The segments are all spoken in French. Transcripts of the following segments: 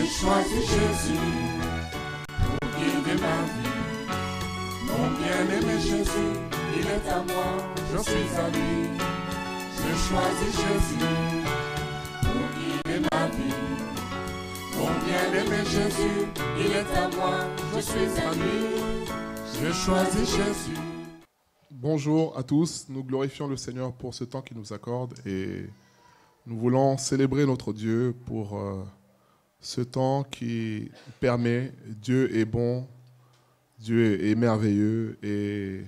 choisis Jésus pour guider ma vie. Mon bien-aimé Jésus, il est à moi, je suis à lui. Je choisis Jésus pour guider ma vie. Mon bien-aimé Jésus, il est à moi, je suis à lui. Je choisis Jésus. Bonjour à tous, nous glorifions le Seigneur pour ce temps qu'il nous accorde et nous voulons célébrer notre Dieu pour ce temps qui permet. Dieu est bon, Dieu est merveilleux et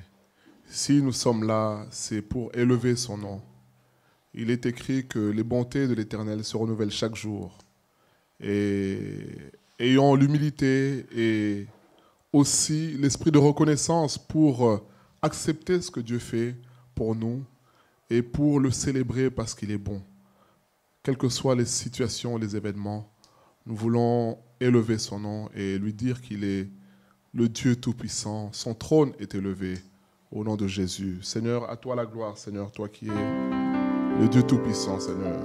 si nous sommes là, c'est pour élever son nom. Il est écrit que les bontés de l'Éternel se renouvellent chaque jour. Et ayons l'humilité et aussi l'esprit de reconnaissance pour accepter ce que Dieu fait pour nous et pour le célébrer parce qu'il est bon. Quelles que soient les situations, les événements, nous voulons élever son nom et lui dire qu'il est le Dieu Tout-Puissant. Son trône est élevé au nom de Jésus. Seigneur, à toi la gloire, Seigneur, toi qui es le Dieu Tout-Puissant, Seigneur.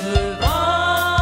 Devant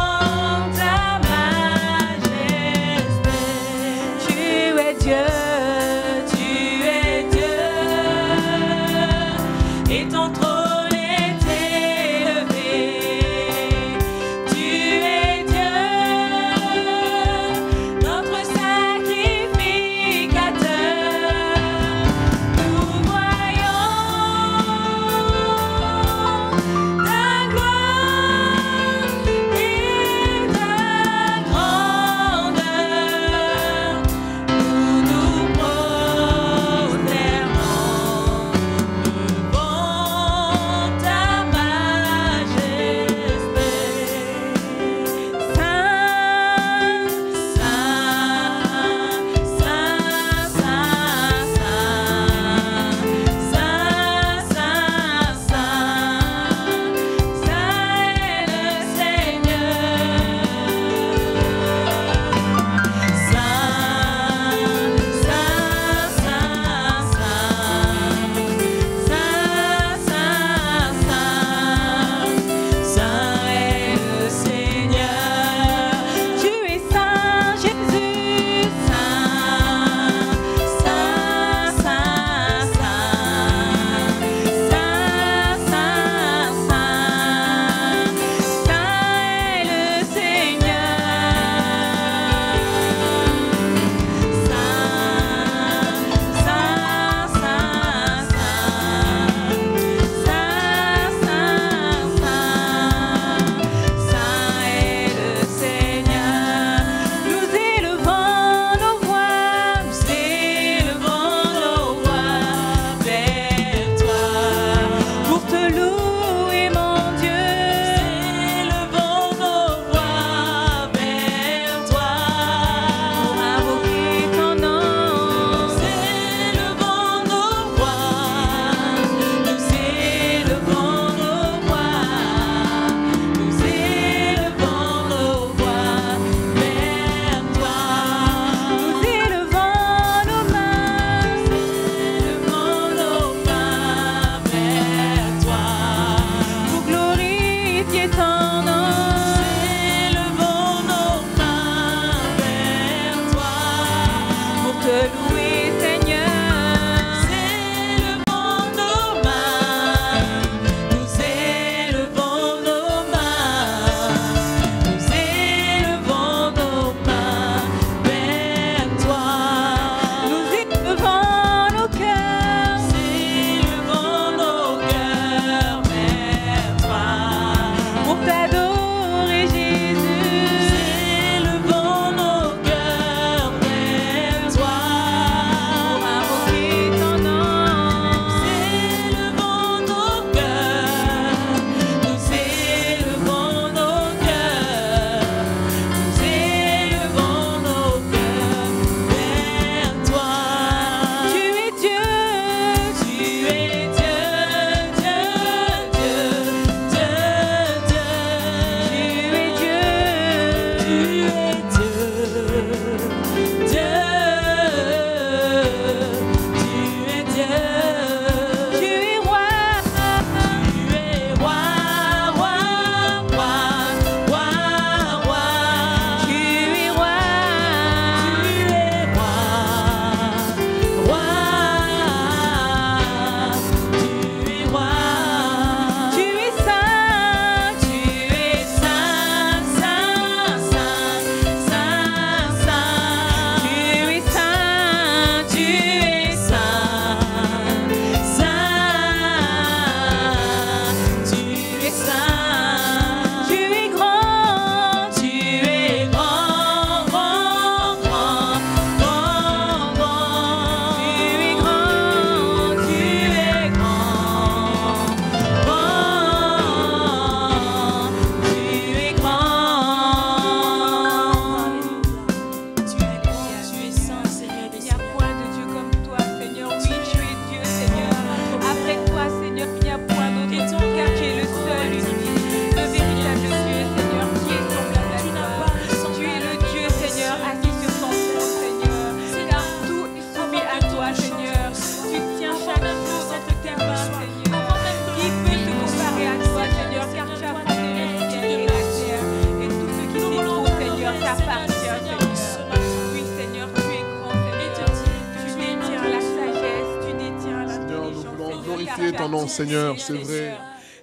Ton nom, Seigneur, c'est vrai.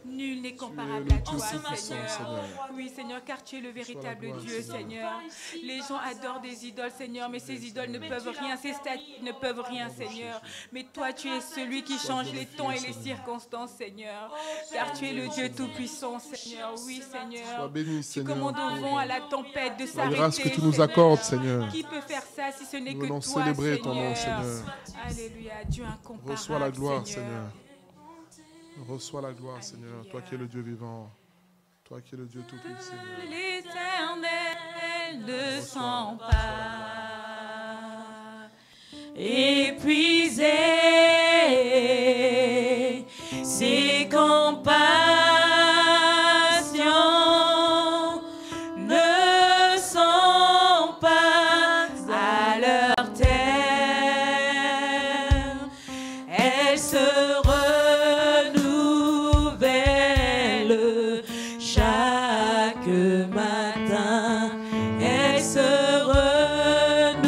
Nul n'est comparable à toi, Seigneur. Oui, Seigneur, car tu es le véritable Dieu, Seigneur. Les gens adorent des idoles, Seigneur, mais ces idoles ne peuvent rien, ces statues ne peuvent rien, Seigneur. Mais toi, tu es celui qui change les temps et les circonstances, Seigneur. Car tu es le Dieu tout-puissant, Seigneur. Oui, Seigneur. Sois béni, Seigneur. Tu commandes au vent, à la tempête de s'arrêter. La grâce que tu nous accordes, Seigneur. Qui peut faire ça si ce n'est que toi, Nous voulons célébrer ton nom, Seigneur. Seigneur. Alléluia, Dieu incomparable, Reçois la gloire, Seigneur. Reçois la gloire, Seigneur. Toi qui es le Dieu vivant. Toi qui es le Dieu tout-puissant, Seigneur. L'Éternel ne sent pas épuisé, ses compassions ne sont pas à leur terme. Elles se renouvellent chaque matin. Elles se renouvellent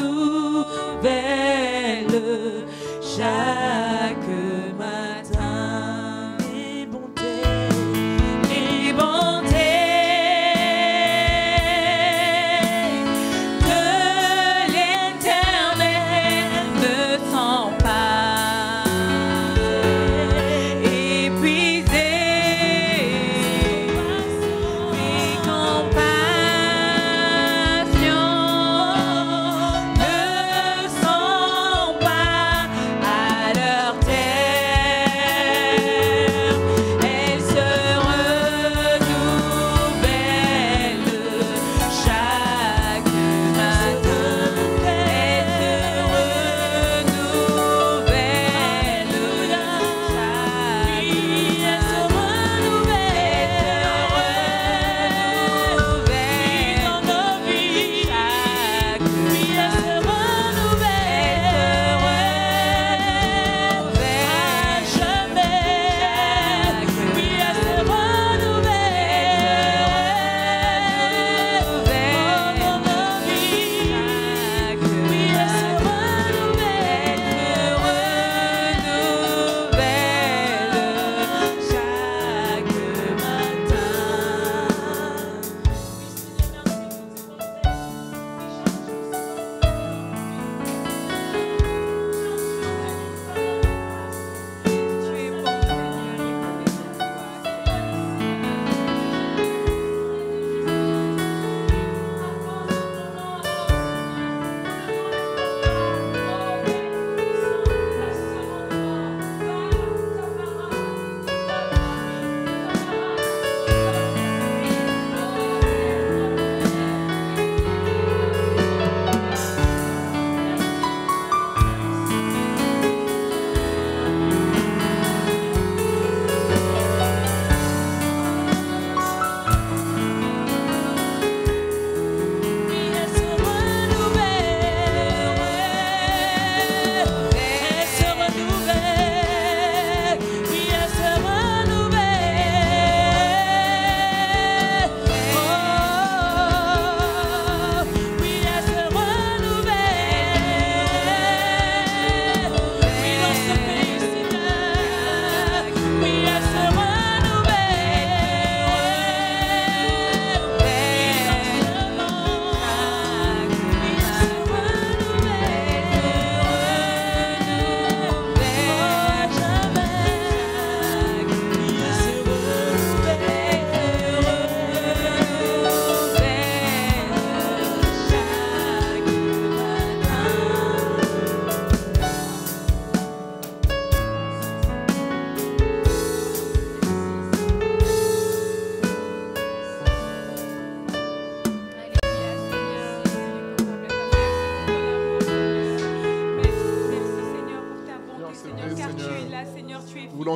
chaque matin. Les bontés de l'Éternel ne sont pas épuisées. Ses compassions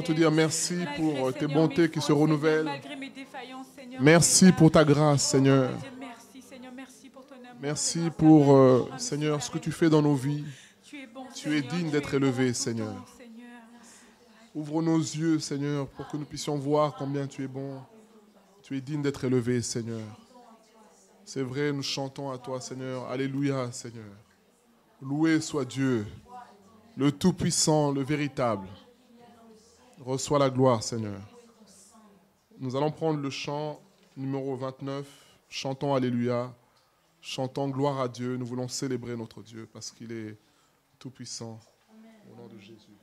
voulons te dire merci pour Malgré, tes Seigneur, bontés mes qui fautes, se renouvellent. Seigneur, malgré mes défaillances, Seigneur, Merci pour ta grâce, Seigneur. Oh, Dieu, merci, Seigneur, merci pour ton amour. Merci Seigneur, pour, ta grâce, Seigneur, ce que tu fais dans nos vies. Tu es bon, Tu es Seigneur, digne tu d'être es bon élevé, en tout Seigneur. temps, Seigneur. Ouvre nos yeux, Seigneur, pour que nous puissions voir combien tu es bon. Tu es digne d'être élevé, Seigneur. C'est vrai, nous chantons à toi, Seigneur. Alléluia, Seigneur. Loué soit Dieu, le Tout-Puissant, le véritable. Reçois la gloire, Seigneur. Nous allons prendre le chant numéro 29. Chantons Alléluia. Chantons gloire à Dieu. Nous voulons célébrer notre Dieu parce qu'il est Tout-Puissant. Au nom de Jésus.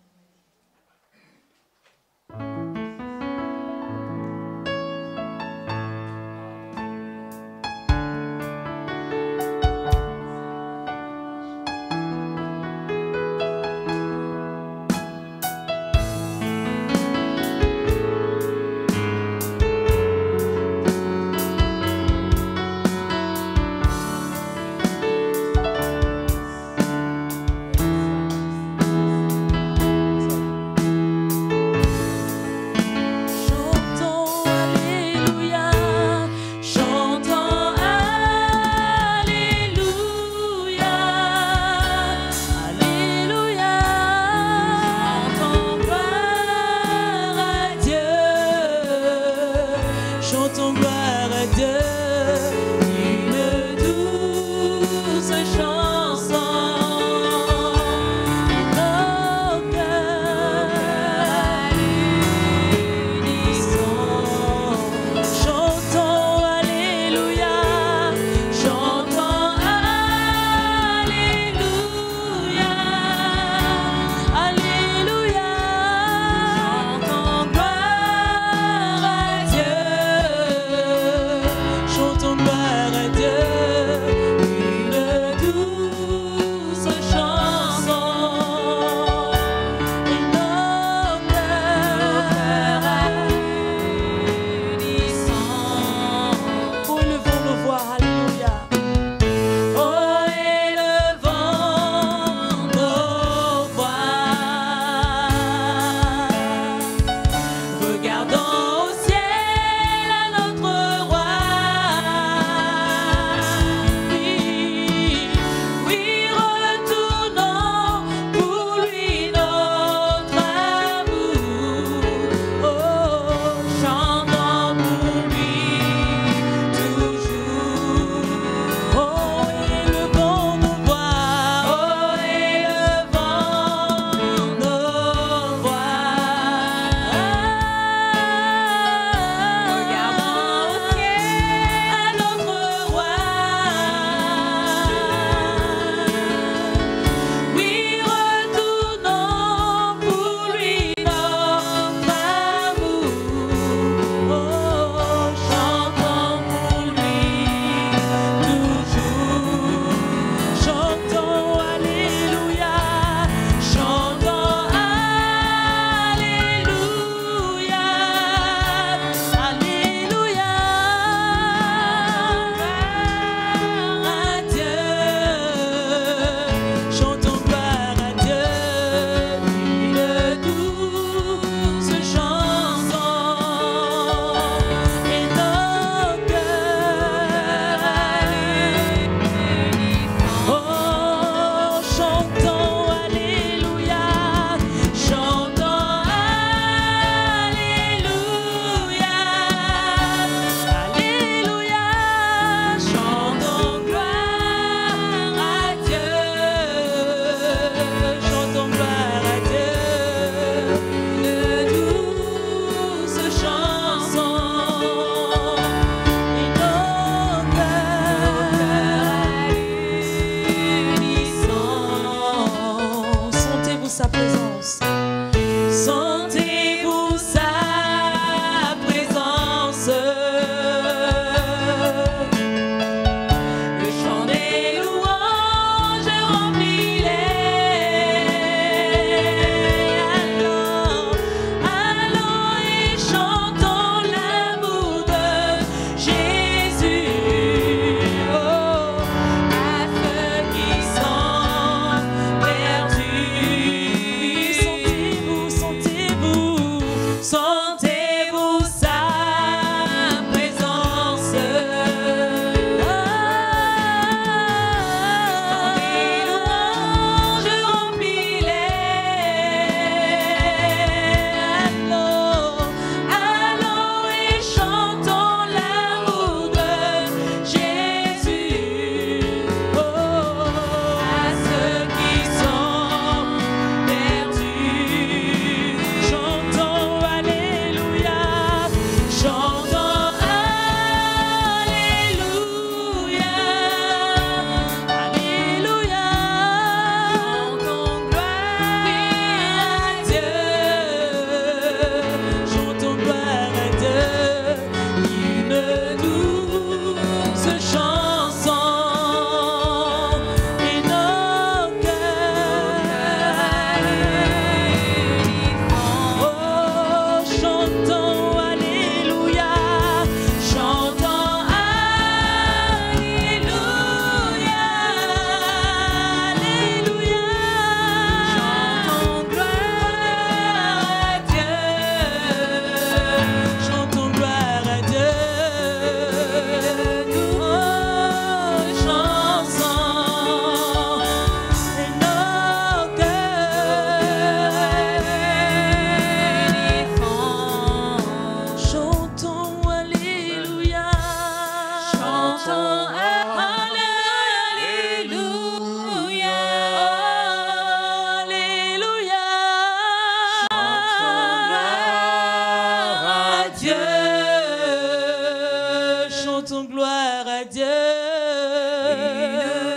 gloire à Dieu.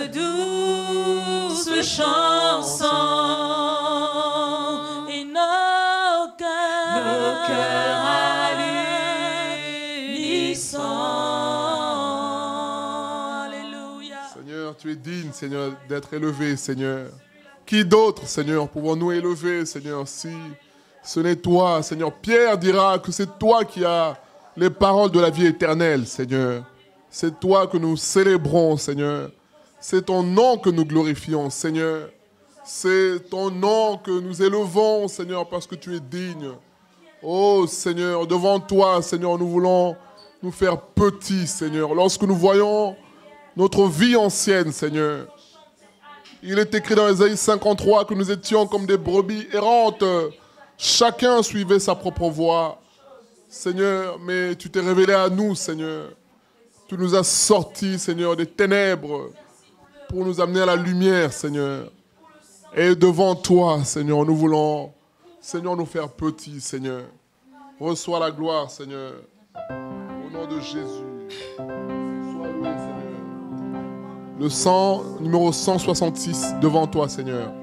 Une douce chanson et nos cœurs à l'unisson. Alléluia. Seigneur, tu es digne, Seigneur, d'être élevé, Seigneur. Qui d'autre, Seigneur, pouvons-nous élever, Seigneur, si ce n'est toi, Seigneur. Pierre dira que c'est toi qui as les paroles de la vie éternelle, Seigneur. C'est toi que nous célébrons, Seigneur. C'est ton nom que nous glorifions, Seigneur. C'est ton nom que nous élevons, Seigneur, parce que tu es digne. Oh, Seigneur, devant toi, Seigneur, nous voulons nous faire petits, Seigneur. Lorsque nous voyons notre vie ancienne, Seigneur, il est écrit dans Ésaïe 53 que nous étions comme des brebis errantes. Chacun suivait sa propre voie. Seigneur, mais tu t'es révélé à nous, Seigneur. Tu nous as sortis, Seigneur, des ténèbres pour nous amener à la lumière, Seigneur. Et devant toi, Seigneur, nous voulons, Seigneur, nous faire petits, Seigneur. Reçois la gloire, Seigneur. Au nom de Jésus. Sois loué, Seigneur. Le numéro 166 devant toi, Seigneur.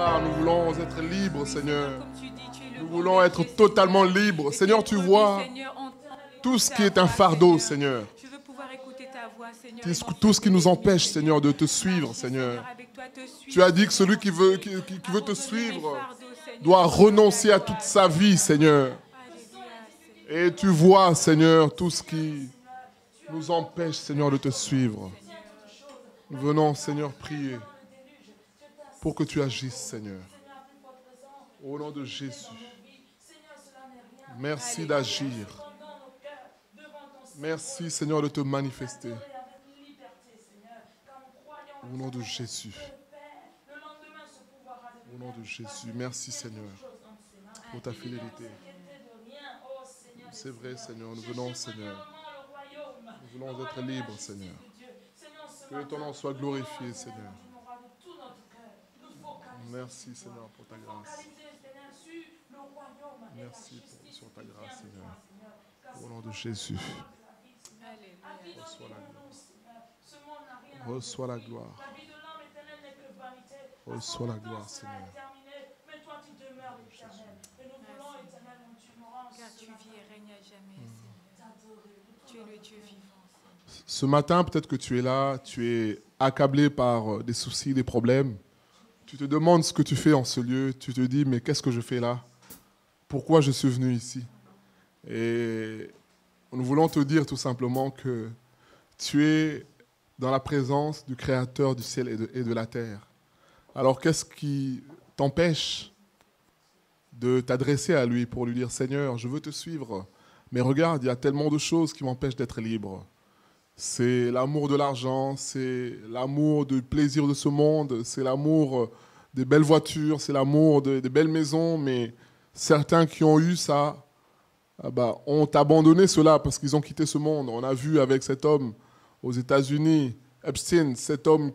soir, nous voulons être libres, Seigneur. Nous voulons être totalement libres. Seigneur, tu vois tout ce qui est un fardeau, Seigneur. Tout ce qui nous empêche, Seigneur, de te suivre, Seigneur. Tu as dit que celui qui veut te suivre doit renoncer à toute sa vie, Seigneur. Et tu vois, Seigneur, tout ce qui nous empêche, Seigneur, de te suivre. Nous venons, Seigneur, prier pour que tu agisses, Seigneur. Au nom de Jésus. Merci d'agir. Merci, Seigneur, de te manifester. Au nom de Jésus. Au nom de Jésus. Merci, Seigneur, pour ta fidélité. C'est vrai, Seigneur. Nous venons, Seigneur. Nous voulons être libres, Seigneur. Que ton nom soit glorifié, Seigneur. Merci, Seigneur, pour ta grâce. Merci pour ta grâce, Seigneur. Au nom de Jésus. Reçois la gloire. Reçois la gloire, Seigneur. Car tu vis et règnes à jamais, Seigneur. Tu es le Dieu vivant. Ce matin, peut-être que tu es là, tu es accablé par des soucis, des problèmes. Tu te demandes ce que tu fais en ce lieu. Tu te dis, mais qu'est-ce que je fais là? Pourquoi je suis venu ici? Et nous voulons te dire tout simplement que tu es dans la présence du Créateur du ciel et de la terre. Alors qu'est-ce qui t'empêche de t'adresser à lui pour lui dire, Seigneur, je veux te suivre, mais regarde, il y a tellement de choses qui m'empêchent d'être libre. C'est l'amour de l'argent, c'est l'amour du plaisir de ce monde, c'est l'amour des belles voitures, c'est l'amour des belles maisons, mais certains qui ont eu ça ont abandonné cela parce qu'ils ont quitté ce monde. On a vu avec cet homme aux États-Unis, Epstein, cet homme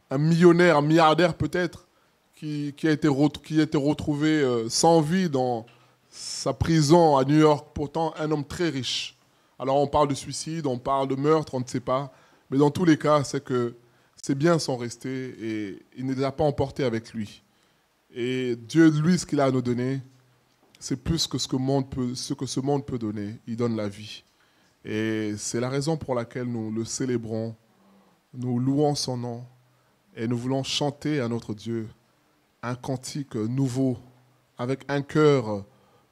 un millionnaire, un milliardaire peut-être, qui a été retrouvé sans vie dans sa prison à New York, pourtant un homme très riche. Alors on parle de suicide, on parle de meurtre, on ne sait pas, mais dans tous les cas, c'est que ses biens sont restés et il ne les a pas emportés avec lui. Et Dieu, lui, ce qu'il a à nous donner, c'est plus que ce que ce monde peut donner. Il donne la vie. Et c'est la raison pour laquelle nous le célébrons, nous louons son nom et nous voulons chanter à notre Dieu un cantique nouveau avec un cœur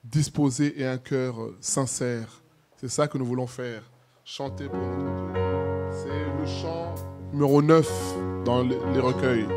disposé et un cœur sincère. C'est ça que nous voulons faire, chanter pour notre Dieu. C'est le chant numéro 9 dans les recueils.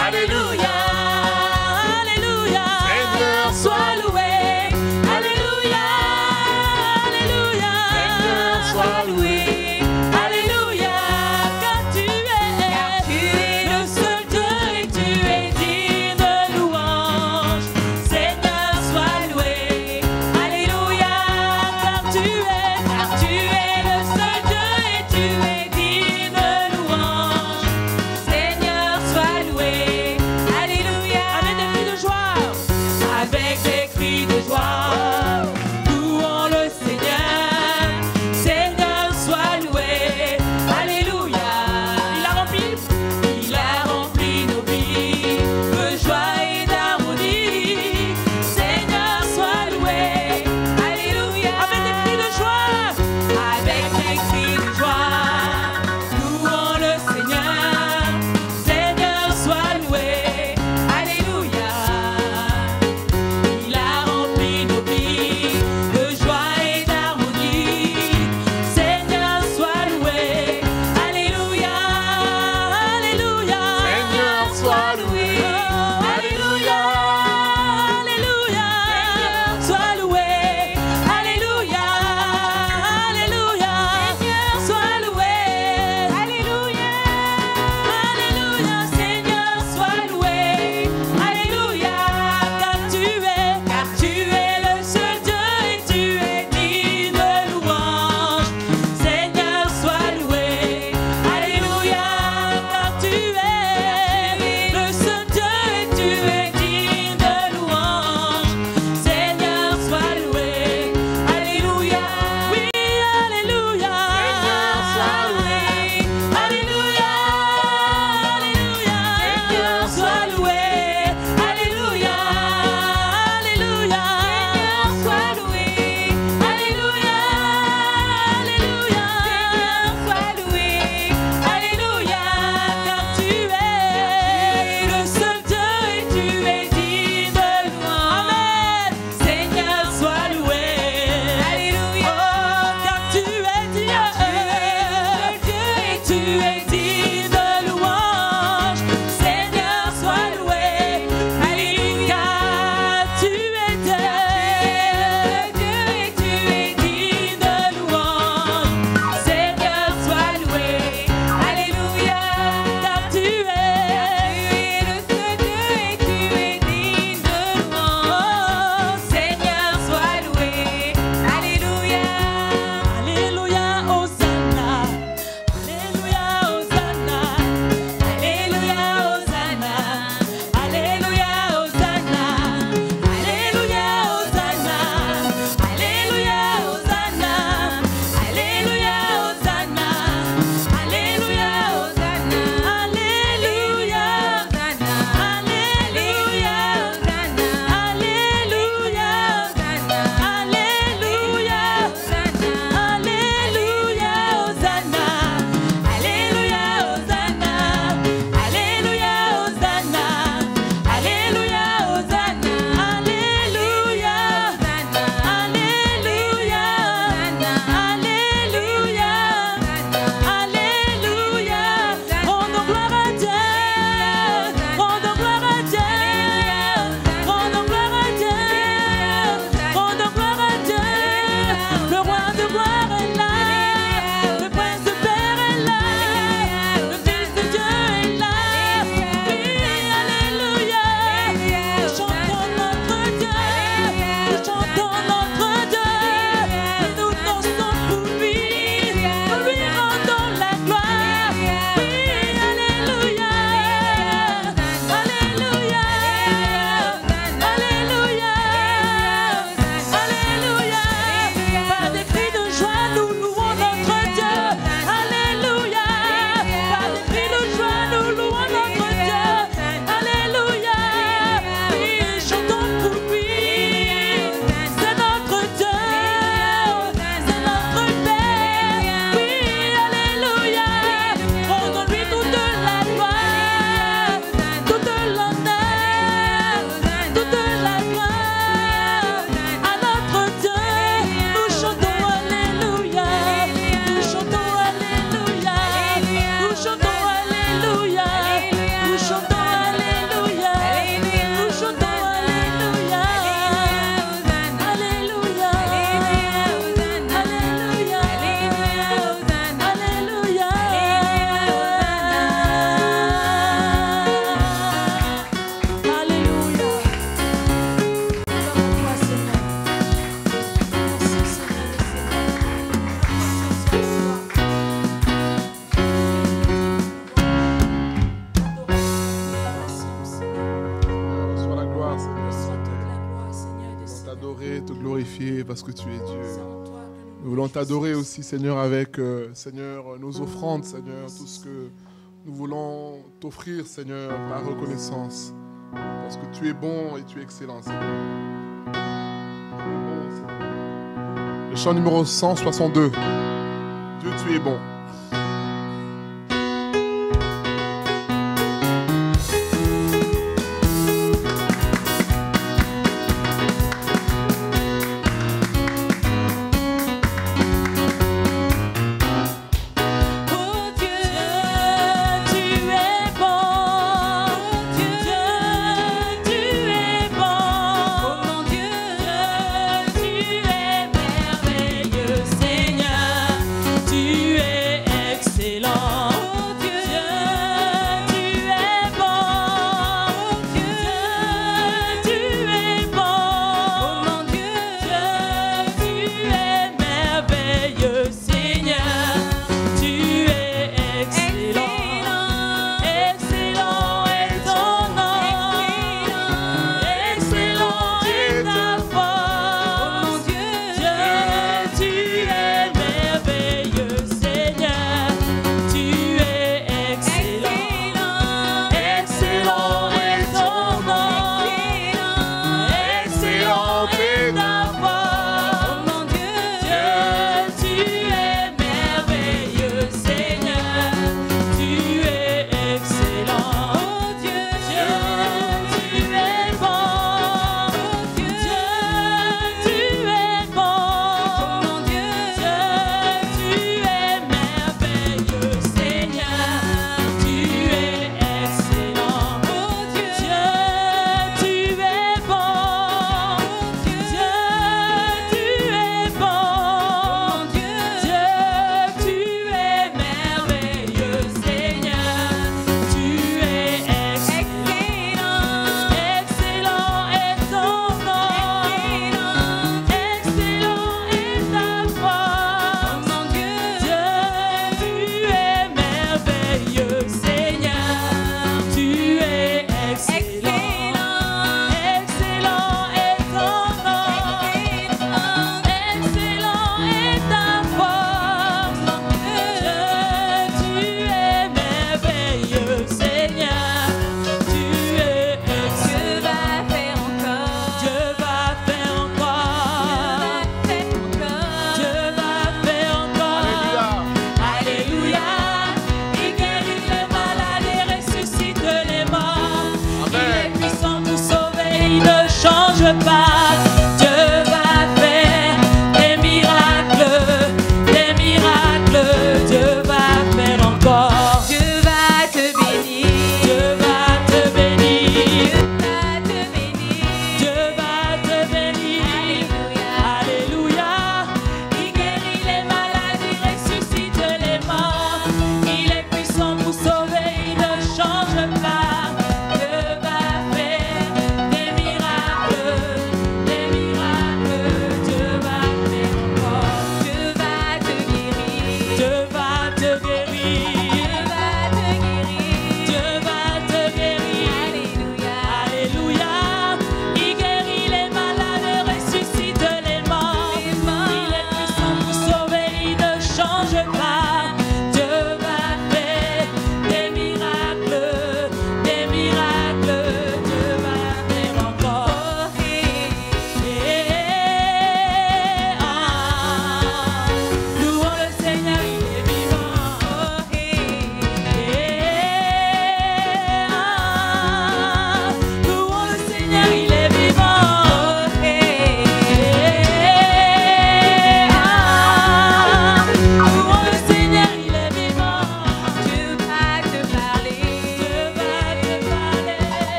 Alléluia. glorifier parce que tu es Dieu. Nous voulons t'adorer aussi, Seigneur, avec, Seigneur, nos offrandes, Seigneur, tout ce que nous voulons t'offrir, Seigneur, par reconnaissance. Parce que tu es bon et tu es excellent, Seigneur. Tu es bon, Seigneur. Le chant numéro 162. Dieu, tu es bon. Tu es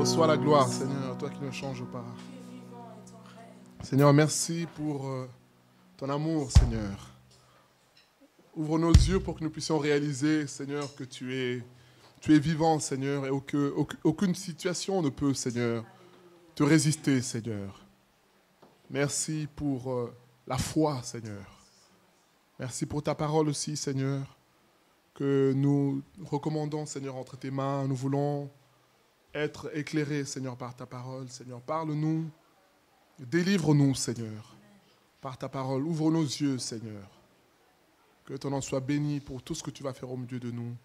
Reçois la gloire, Seigneur, toi qui ne changes pas. Seigneur, merci pour ton amour, Seigneur. Ouvre nos yeux pour que nous puissions réaliser, Seigneur, que tu es vivant, Seigneur, et qu'aucune situation ne peut, Seigneur, te résister, Seigneur. Merci pour la foi, Seigneur. Merci pour ta parole aussi, Seigneur, que nous recommandons, Seigneur, entre tes mains. Nous voulons être éclairés, Seigneur, par ta parole. Seigneur, parle-nous, délivre-nous, Seigneur, par ta parole. Ouvre nos yeux, Seigneur. Que ton nom soit béni pour tout ce que tu vas faire au milieu de nous.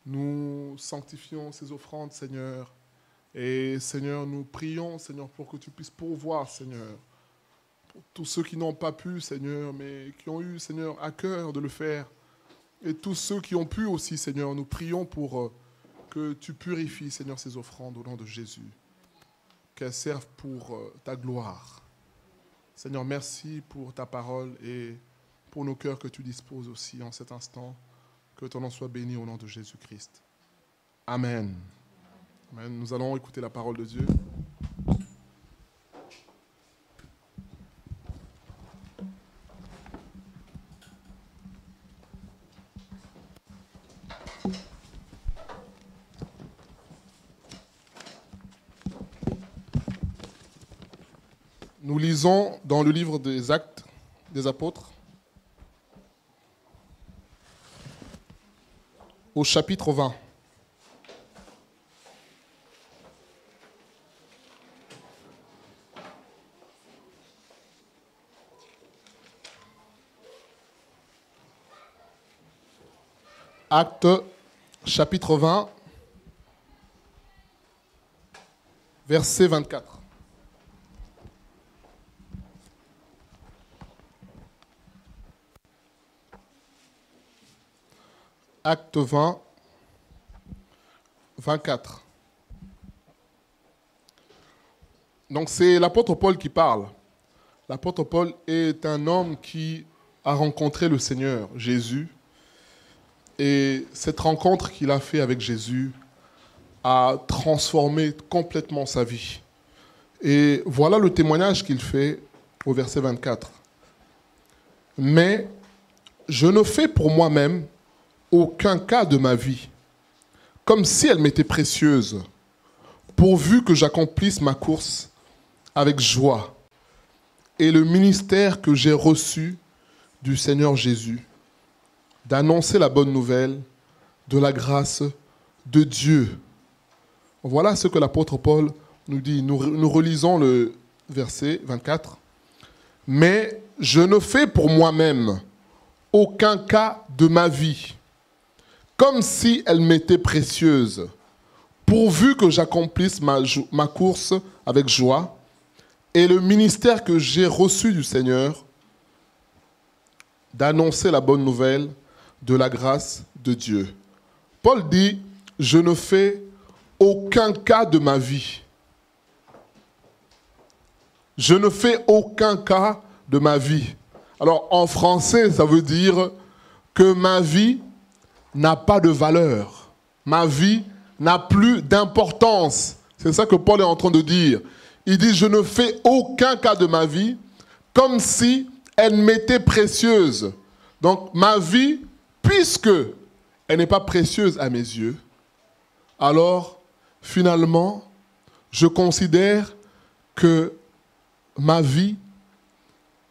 Nous sanctifions ces offrandes, Seigneur. Et, Seigneur, nous prions, Seigneur, pour que tu puisses pourvoir, Seigneur, pour tous ceux qui n'ont pas pu, Seigneur, mais qui ont eu, Seigneur, à cœur de le faire. Et tous ceux qui ont pu aussi, Seigneur, nous prions pour que tu purifies, Seigneur, ces offrandes au nom de Jésus. Qu'elles servent pour ta gloire. Seigneur, merci pour ta parole et pour nos cœurs que tu disposes aussi en cet instant. Que ton nom soit béni au nom de Jésus-Christ. Amen. Amen. Nous allons écouter la parole de Dieu. Nous lisons dans le livre des Actes des Apôtres, au chapitre 20. Actes, chapitre 20, verset 24. Acte 20, 24. Donc c'est l'apôtre Paul qui parle. L'apôtre Paul est un homme qui a rencontré le Seigneur Jésus. Et cette rencontre qu'il a faite avec Jésus a transformé complètement sa vie. Et voilà le témoignage qu'il fait au verset 24. Mais je ne fais pour moi-même aucun cas de ma vie, comme si elle m'était précieuse, pourvu que j'accomplisse ma course avec joie et le ministère que j'ai reçu du Seigneur Jésus, d'annoncer la bonne nouvelle de la grâce de Dieu. Voilà ce que l'apôtre Paul nous dit. Nous relisons le verset 24. Mais je ne fais pour moi-même aucun cas de ma vie, comme si elle m'était précieuse, pourvu que j'accomplisse ma course avec joie et le ministère que j'ai reçu du Seigneur, d'annoncer la bonne nouvelle de la grâce de Dieu. Paul dit, je ne fais aucun cas de ma vie. Je ne fais aucun cas de ma vie. Alors en français, ça veut dire que ma vie n'a pas de valeur. Ma vie n'a plus d'importance. C'est ça que Paul est en train de dire. Il dit, je ne fais aucun cas de ma vie comme si elle m'était précieuse. Donc ma vie, puisque elle n'est pas précieuse à mes yeux, alors finalement, je considère que ma vie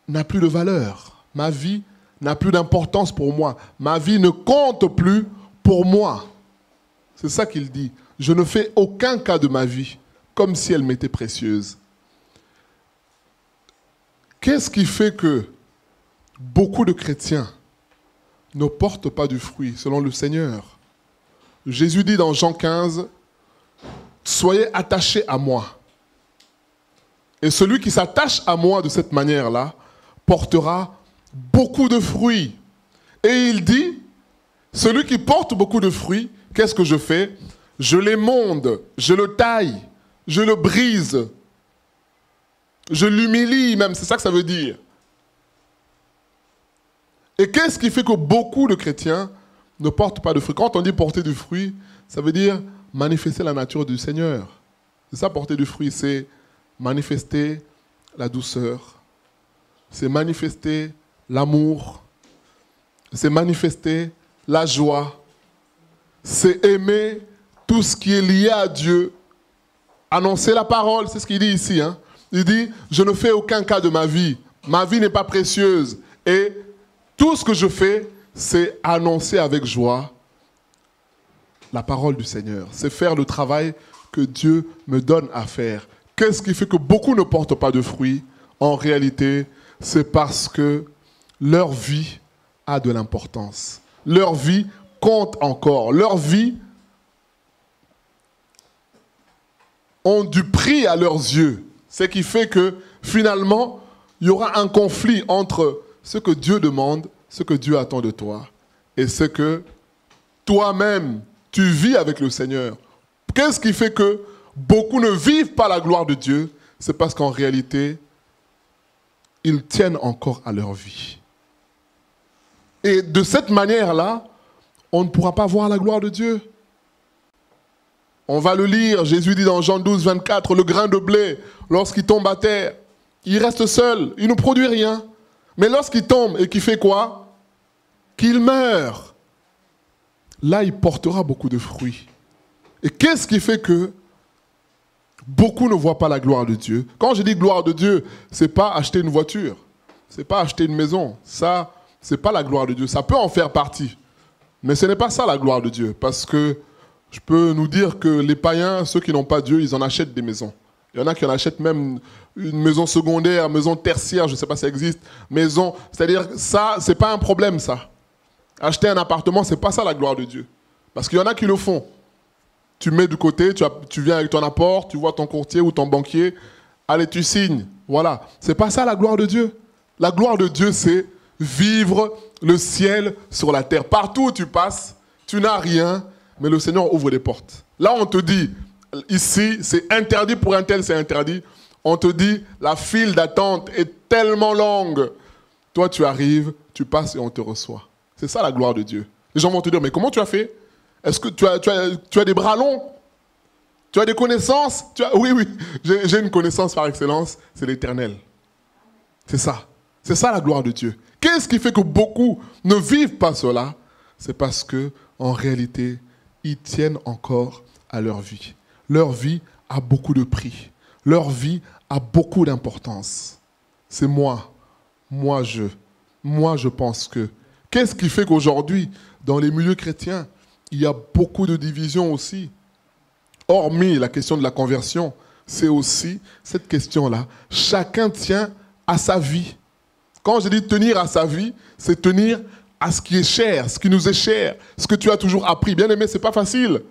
n'a plus de valeur. Ma vie n'a plus d'importance pour moi. Ma vie ne compte plus pour moi. C'est ça qu'il dit. Je ne fais aucun cas de ma vie comme si elle m'était précieuse. Qu'est-ce qui fait que beaucoup de chrétiens ne portent pas du fruit selon le Seigneur? Jésus dit dans Jean 15, « Soyez attachés à moi. Et celui qui s'attache à moi de cette manière-là portera beaucoup de fruits. » Et il dit, celui qui porte beaucoup de fruits, qu'est-ce que je fais? Je l'émonde, je le taille, je le brise, je l'humilie même, c'est ça que ça veut dire. Et qu'est-ce qui fait que beaucoup de chrétiens ne portent pas de fruits? Quand on dit porter du fruit, ça veut dire manifester la nature du Seigneur. C'est ça, porter du fruit, c'est manifester la douceur, c'est manifester l'amour, c'est manifester la joie, c'est aimer tout ce qui est lié à Dieu, annoncer la parole, c'est ce qu'il dit ici. Hein. Il dit, je ne fais aucun cas de ma vie n'est pas précieuse, et tout ce que je fais, c'est annoncer avec joie la parole du Seigneur, c'est faire le travail que Dieu me donne à faire. Qu'est-ce qui fait que beaucoup ne portent pas de fruits? En réalité, c'est parce que leur vie a de l'importance. Leur vie compte encore. Leur vie ont du prix à leurs yeux. Ce qui fait que finalement, il y aura un conflit entre ce que Dieu demande, ce que Dieu attend de toi, et ce que toi-même, tu vis avec le Seigneur. Qu'est-ce qui fait que beaucoup ne vivent pas la gloire de Dieu? C'est parce qu'en réalité, ils tiennent encore à leur vie. Et de cette manière-là, on ne pourra pas voir la gloire de Dieu. On va le lire, Jésus dit dans Jean 12, 24, le grain de blé, lorsqu'il tombe à terre, il reste seul, il ne produit rien. Mais lorsqu'il tombe et qu'il fait quoi? Qu'il meurt. Là, il portera beaucoup de fruits. Et qu'est-ce qui fait que beaucoup ne voient pas la gloire de Dieu? Quand je dis gloire de Dieu, ce n'est pas acheter une voiture, ce n'est pas acheter une maison. Ça, ce n'est pas la gloire de Dieu. Ça peut en faire partie. Mais ce n'est pas ça la gloire de Dieu. Parce que je peux nous dire que les païens, ceux qui n'ont pas Dieu, ils en achètent des maisons. Il y en a qui en achètent même une maison secondaire, maison tertiaire, je ne sais pas si ça existe. Maison, c'est-à-dire ça, ce n'est pas un problème ça. Acheter un appartement, ce n'est pas ça la gloire de Dieu. Parce qu'il y en a qui le font. Tu mets de côté, tu viens avec ton apport, tu vois ton courtier ou ton banquier, allez, tu signes. Voilà. Ce n'est pas ça la gloire de Dieu. La gloire de Dieu, c'est vivre le ciel sur la terre. Partout où tu passes, tu n'as rien, mais le Seigneur ouvre des portes. Là, on te dit, ici, c'est interdit pour un tel, c'est interdit. On te dit, la file d'attente est tellement longue. Toi, tu arrives, tu passes et on te reçoit. C'est ça la gloire de Dieu. Les gens vont te dire, mais comment tu as fait? Est-ce que tu as des bras longs? Tu as des connaissances? Oui, j'ai une connaissance par excellence, c'est l'Éternel. C'est ça. C'est ça la gloire de Dieu. Qu'est-ce qui fait que beaucoup ne vivent pas cela? C'est parce que, en réalité, ils tiennent encore à leur vie. Leur vie a beaucoup de prix. Leur vie a beaucoup d'importance. C'est moi je pense que. Qu'est-ce qui fait qu'aujourd'hui, dans les milieux chrétiens, il y a beaucoup de divisions aussi? Hormis la question de la conversion, c'est aussi cette question-là. Chacun tient à sa vie. Quand je dis tenir à sa vie, c'est tenir à ce qui est cher, ce qui nous est cher, ce que tu as toujours appris. Bien aimé, c'est pas facile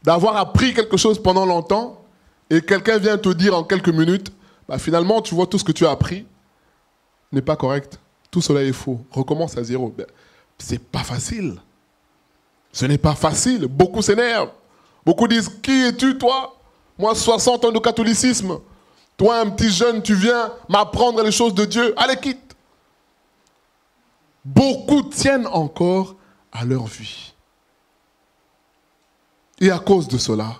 d'avoir appris quelque chose pendant longtemps et quelqu'un vient te dire en quelques minutes, finalement, tu vois, tout ce que tu as appris n'est pas correct. Tout cela est faux. Recommence à zéro. C'est pas facile. Ce n'est pas facile. Beaucoup s'énervent. Beaucoup disent, qui es-tu, toi? Moi, 60 ans de catholicisme. Toi, un petit jeune, tu viens m'apprendre les choses de Dieu. Allez, quitte. Beaucoup tiennent encore à leur vie. Et à cause de cela,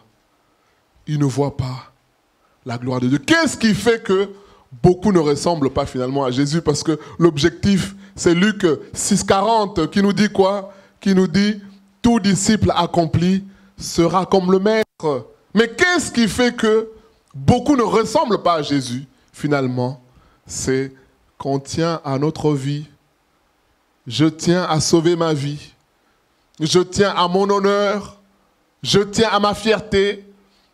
ils ne voient pas la gloire de Dieu. Qu'est-ce qui fait que beaucoup ne ressemblent pas finalement à Jésus? Parce que l'objectif, c'est Luc 6,40 qui nous dit quoi? Qui nous dit, tout disciple accompli sera comme le Maître. Mais qu'est-ce qui fait que beaucoup ne ressemblent pas à Jésus? Finalement, c'est qu'on tient à notre vie. Je tiens à sauver ma vie. Je tiens à mon honneur. Je tiens à ma fierté.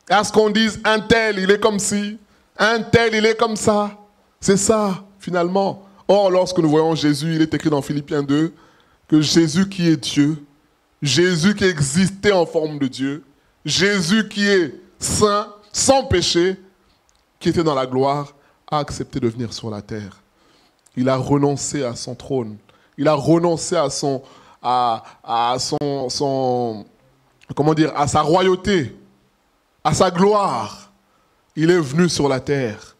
À ce qu'on dise, un tel, il est comme ci. Un tel, il est comme ça. C'est ça, finalement. Or, lorsque nous voyons Jésus, il est écrit dans Philippiens 2, que Jésus qui est Dieu, Jésus qui existait en forme de Dieu, Jésus qui est saint, sans péché, qui était dans la gloire, a accepté de venir sur la terre. Il a renoncé à son trône. Il a renoncé à sa royauté, à sa gloire. Il est venu sur la terre.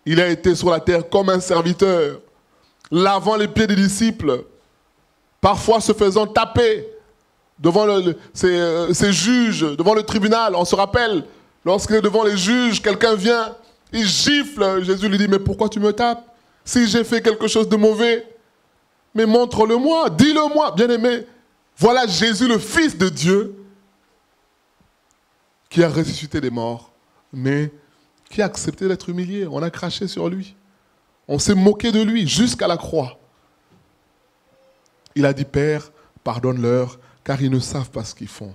Il a été sur la terre comme un serviteur, lavant les pieds des disciples, parfois se faisant taper devant ses juges, devant le tribunal. On se rappelle Lorsqu'il est devant les juges, quelqu'un vient, il gifle. Jésus lui dit, mais pourquoi tu me tapes? Si j'ai fait quelque chose de mauvais, mais montre-le-moi, dis-le-moi. Bien-aimé, voilà Jésus, le Fils de Dieu, qui a ressuscité des morts, mais qui a accepté d'être humilié. On a craché sur lui. On s'est moqué de lui jusqu'à la croix. Il a dit, Père, pardonne-leur, car ils ne savent pas ce qu'ils font.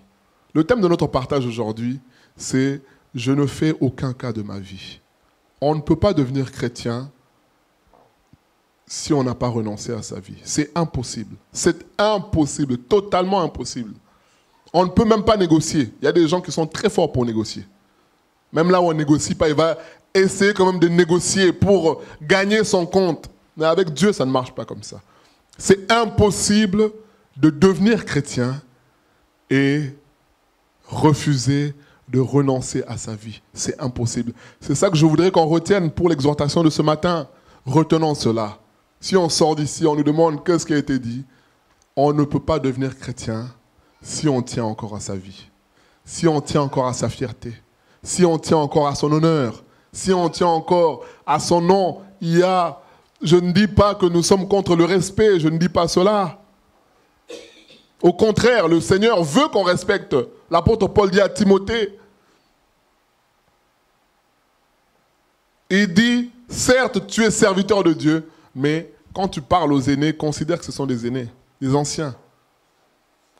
Le thème de notre partage aujourd'hui, c'est « Je ne fais aucun cas de ma vie ». On ne peut pas devenir chrétien si on n'a pas renoncé à sa vie. C'est impossible. C'est impossible, totalement impossible. On ne peut même pas négocier. Il y a des gens qui sont très forts pour négocier. Même là où on ne négocie pas, il va essayer quand même de négocier pour gagner son compte. Mais avec Dieu, ça ne marche pas comme ça. C'est impossible de devenir chrétien et refuser de renoncer à sa vie. C'est impossible. C'est ça que je voudrais qu'on retienne pour l'exhortation de ce matin. Retenons cela. Si on sort d'ici, on nous demande qu'est-ce qui a été dit, on ne peut pas devenir chrétien si on tient encore à sa vie, si on tient encore à sa fierté, si on tient encore à son honneur, si on tient encore à son nom. Je ne dis pas que nous sommes contre le respect, je ne dis pas cela. Au contraire, le Seigneur veut qu'on respecte. L'apôtre Paul dit à Timothée, il dit, certes, tu es serviteur de Dieu, mais quand tu parles aux aînés, considère que ce sont des aînés, des anciens.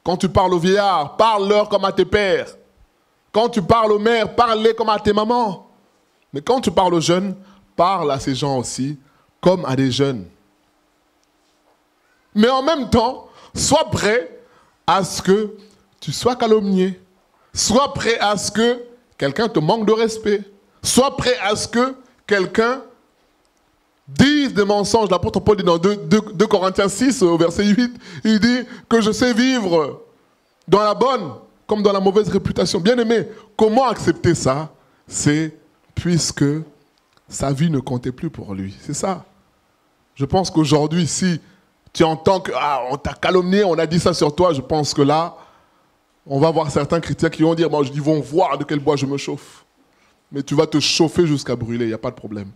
Quand tu parles aux vieillards, parle-leur comme à tes pères. Quand tu parles aux mères, parle-les comme à tes mamans. Mais quand tu parles aux jeunes, parle à ces gens aussi comme à des jeunes. Mais en même temps, sois prêt à ce que tu sois calomnié. Sois prêt à ce que quelqu'un te manque de respect. Sois prêt à ce que quelqu'un dise des mensonges. L'apôtre Paul dit dans 2 Corinthiens 6, au verset 8, il dit que je sais vivre dans la bonne comme dans la mauvaise réputation. Bien-aimé, comment accepter ça? C'est puisque sa vie ne comptait plus pour lui. C'est ça. Je pense qu'aujourd'hui, si tu entends qu'on t'a calomnié, on a dit ça sur toi, je pense que là, on va voir certains chrétiens qui vont dire, moi, ils vont voir de quel bois je me chauffe. Mais tu vas te chauffer jusqu'à brûler, il n'y a pas de problème.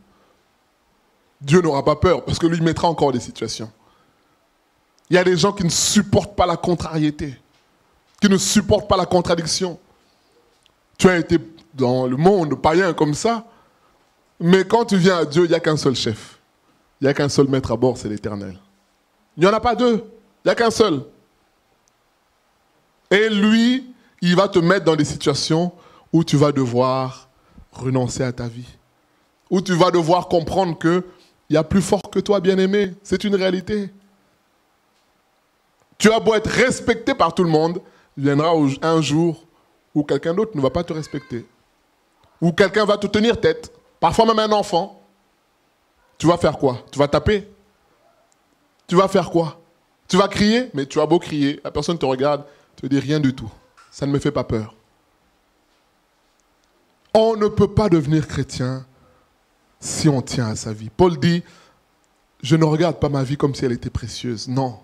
Dieu n'aura pas peur, parce que lui, il mettra encore des situations. Il y a des gens qui ne supportent pas la contrariété, qui ne supportent pas la contradiction. Tu as été dans le monde païen comme ça, mais quand tu viens à Dieu, il n'y a qu'un seul chef. Il n'y a qu'un seul maître à bord, c'est l'Éternel. Il n'y en a pas deux, il n'y a qu'un seul. Et lui, il va te mettre dans des situations où tu vas devoir renoncer à ta vie. Où tu vas devoir comprendre qu'il y a plus fort que toi, bien-aimé. C'est une réalité. Tu as beau être respecté par tout le monde, il viendra un jour où quelqu'un d'autre ne va pas te respecter. Où quelqu'un va te tenir tête. Parfois même un enfant. Tu vas faire quoi? Tu vas taper? Tu vas faire quoi? Tu vas crier? Mais tu as beau crier, la personne te regarde, te dit rien du tout. Ça ne me fait pas peur. On ne peut pas devenir chrétien si on tient à sa vie. Paul dit, je ne regarde pas ma vie comme si elle était précieuse. Non.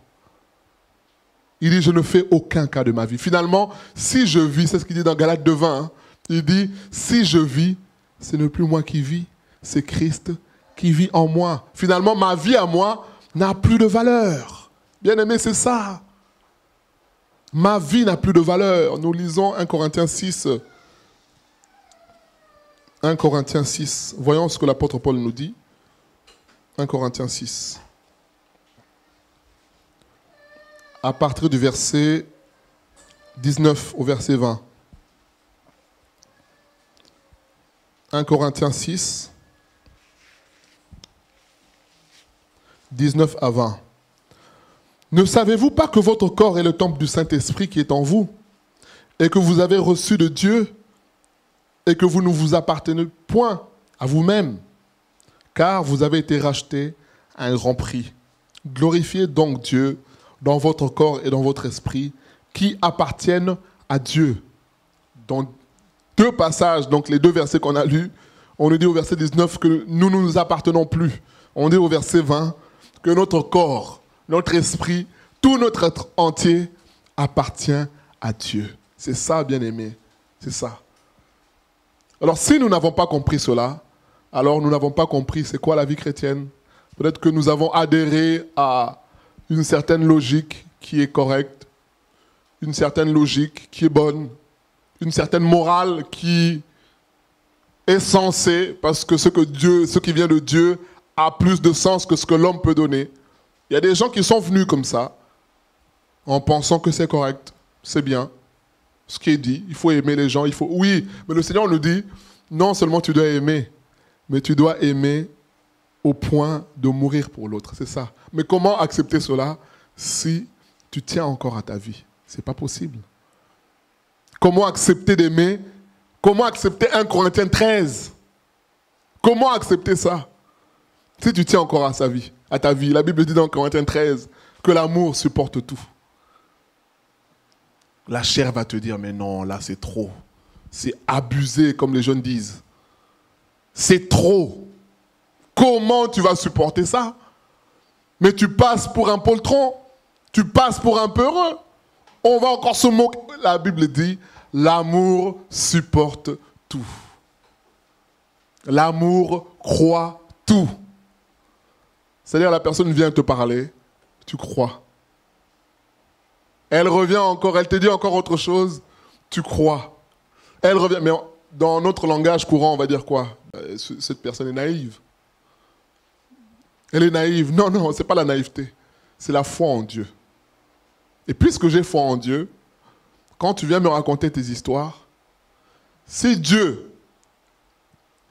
Il dit, je ne fais aucun cas de ma vie. Finalement, si je vis, c'est ce qu'il dit dans Galates 2:20, hein, il dit, si je vis, ce n'est plus moi qui vis, c'est Christ qui vit en moi. Finalement, ma vie à moi n'a plus de valeur. Bien-aimé, c'est ça. Ma vie n'a plus de valeur. Nous lisons 1 Corinthiens 6. 1 Corinthiens 6. Voyons ce que l'apôtre Paul nous dit. 1 Corinthiens 6. À partir du verset 19 au verset 20. 1 Corinthiens 6, 19 à 20. Ne savez-vous pas que votre corps est le temple du Saint-Esprit qui est en vous, et que vous avez reçu de Dieu, et que vous ne vous appartenez point à vous-même, car vous avez été rachetés à un grand prix. Glorifiez donc Dieu dans votre corps et dans votre esprit, qui appartiennent à Dieu. Dans 2 passages, donc les 2 versets qu'on a lus, on nous dit au verset 19 que nous ne nous appartenons plus. On dit au verset 20 que notre corps, notre esprit, tout notre être entier appartient à Dieu. C'est ça, bien-aimé. C'est ça. Alors si nous n'avons pas compris cela, alors nous n'avons pas compris c'est quoi la vie chrétienne. Peut-être que nous avons adhéré à une certaine logique qui est correcte, une certaine logique qui est bonne, une certaine morale qui est censée, parce que ce qui vient de Dieu a plus de sens que ce que l'homme peut donner. Il y a des gens qui sont venus comme ça, en pensant que c'est correct, c'est bien. Ce qui est dit, il faut aimer les gens, oui, mais le Seigneur nous dit, non seulement tu dois aimer, mais tu dois aimer au point de mourir pour l'autre, c'est ça. Mais comment accepter cela si tu tiens encore à ta vie? C'est pas possible. Comment accepter d'aimer? Comment accepter 1 Corinthiens 13? Comment accepter ça si tu tiens encore à ta vie? La Bible dit dans Corinthiens 13 que l'amour supporte tout. La chair va te dire, mais non, là c'est trop. C'est abusé, comme les jeunes disent. C'est trop. Comment tu vas supporter ça? Mais tu passes pour un poltron. Tu passes pour un peureux. On va encore se moquer. La Bible dit, l'amour supporte tout. L'amour croit tout. C'est-à-dire la personne vient te parler, tu crois. Elle revient encore, elle te dit encore autre chose, tu crois. Elle revient, mais dans notre langage courant, on va dire quoi? Cette personne est naïve. Elle est naïve. Non, non, ce n'est pas la naïveté. C'est la foi en Dieu. Et puisque j'ai foi en Dieu, quand tu viens me raconter tes histoires, si Dieu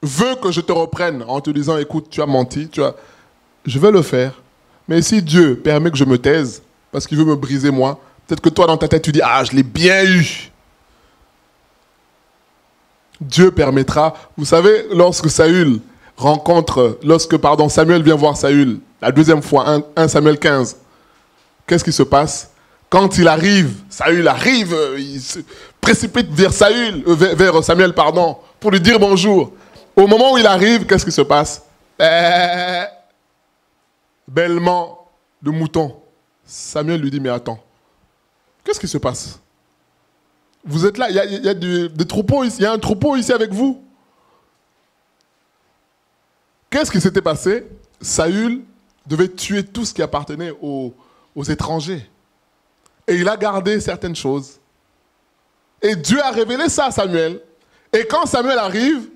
veut que je te reprenne en te disant, écoute, tu as menti, je vais le faire. Mais si Dieu permet que je me taise, parce qu'il veut me briser moi, peut-être que toi, dans ta tête, tu dis, ah, je l'ai bien eu. Dieu permettra. Vous savez, lorsque Samuel vient voir Saül, la deuxième fois, 1 Samuel 15, qu'est-ce qui se passe? Quand il arrive, Saül arrive, il se précipite vers Samuel, pour lui dire bonjour. Au moment où il arrive, qu'est-ce qui se passe? Bêlement de mouton. Samuel lui dit, mais attends, qu'est-ce qui se passe? Vous êtes là, il y a des troupeaux ici, il y a un troupeau ici avec vous. Qu'est-ce qui s'était passé? Saül devait tuer tout ce qui appartenait aux étrangers. Et il a gardé certaines choses. Et Dieu a révélé ça à Samuel. Et quand Samuel arrive,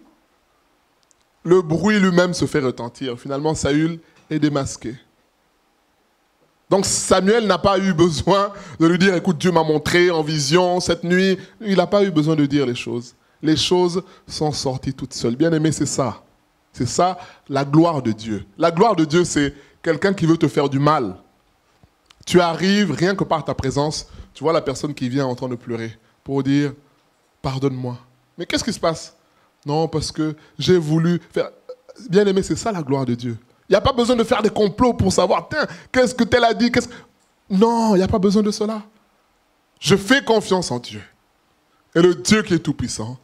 le bruit lui-même se fait retentir. Finalement, Saül est démasqué. Donc Samuel n'a pas eu besoin de lui dire, écoute, Dieu m'a montré en vision cette nuit. Il n'a pas eu besoin de dire les choses. Les choses sont sorties toutes seules. Bien aimé, c'est ça. C'est ça, la gloire de Dieu. La gloire de Dieu, c'est quelqu'un qui veut te faire du mal. Tu arrives, rien que par ta présence, tu vois la personne qui vient en train de pleurer pour dire, pardonne-moi. Mais qu'est-ce qui se passe? Non, parce que j'ai voulu faire... Bien aimé, c'est ça la gloire de Dieu. Il n'y a pas besoin de faire des complots pour savoir, tiens, qu'est-ce que tel a dit, Non, il n'y a pas besoin de cela. Je fais confiance en Dieu. Et le Dieu qui est tout-puissant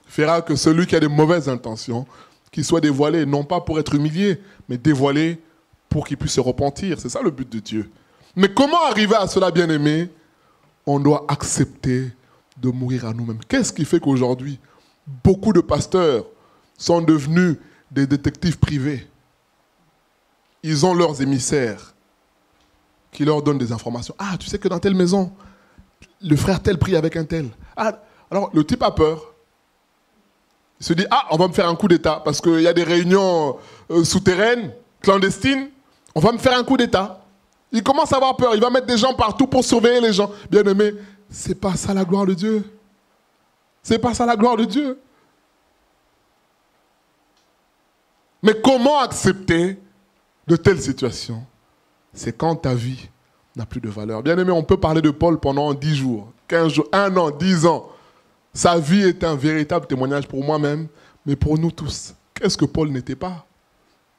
fera que celui qui a de mauvaises intentions, qu'il soit dévoilé, non pas pour être humilié, mais dévoilé pour qu'il puisse se repentir. C'est ça le but de Dieu. Mais comment arriver à cela, bien-aimé? On doit accepter de mourir à nous-mêmes. Qu'est-ce qui fait qu'aujourd'hui, beaucoup de pasteurs sont devenus des détectives privés? Ils ont leurs émissaires qui leur donnent des informations. Ah, tu sais que dans telle maison, le frère tel prie avec un tel. Ah, alors le type a peur. Il se dit, ah, on va me faire un coup d'État parce qu'il y a des réunions souterraines, clandestines. On va me faire un coup d'État. Il commence à avoir peur. Il va mettre des gens partout pour surveiller les gens. Bien aimé, c'est pas ça la gloire de Dieu. C'est pas ça la gloire de Dieu. Mais comment accepter de telles situations? C'est quand ta vie n'a plus de valeur. Bien aimé, on peut parler de Paul pendant 10 jours, 15 jours, 1 an, 10 ans. Sa vie est un véritable témoignage pour moi-même, mais pour nous tous. Qu'est-ce que Paul n'était pas?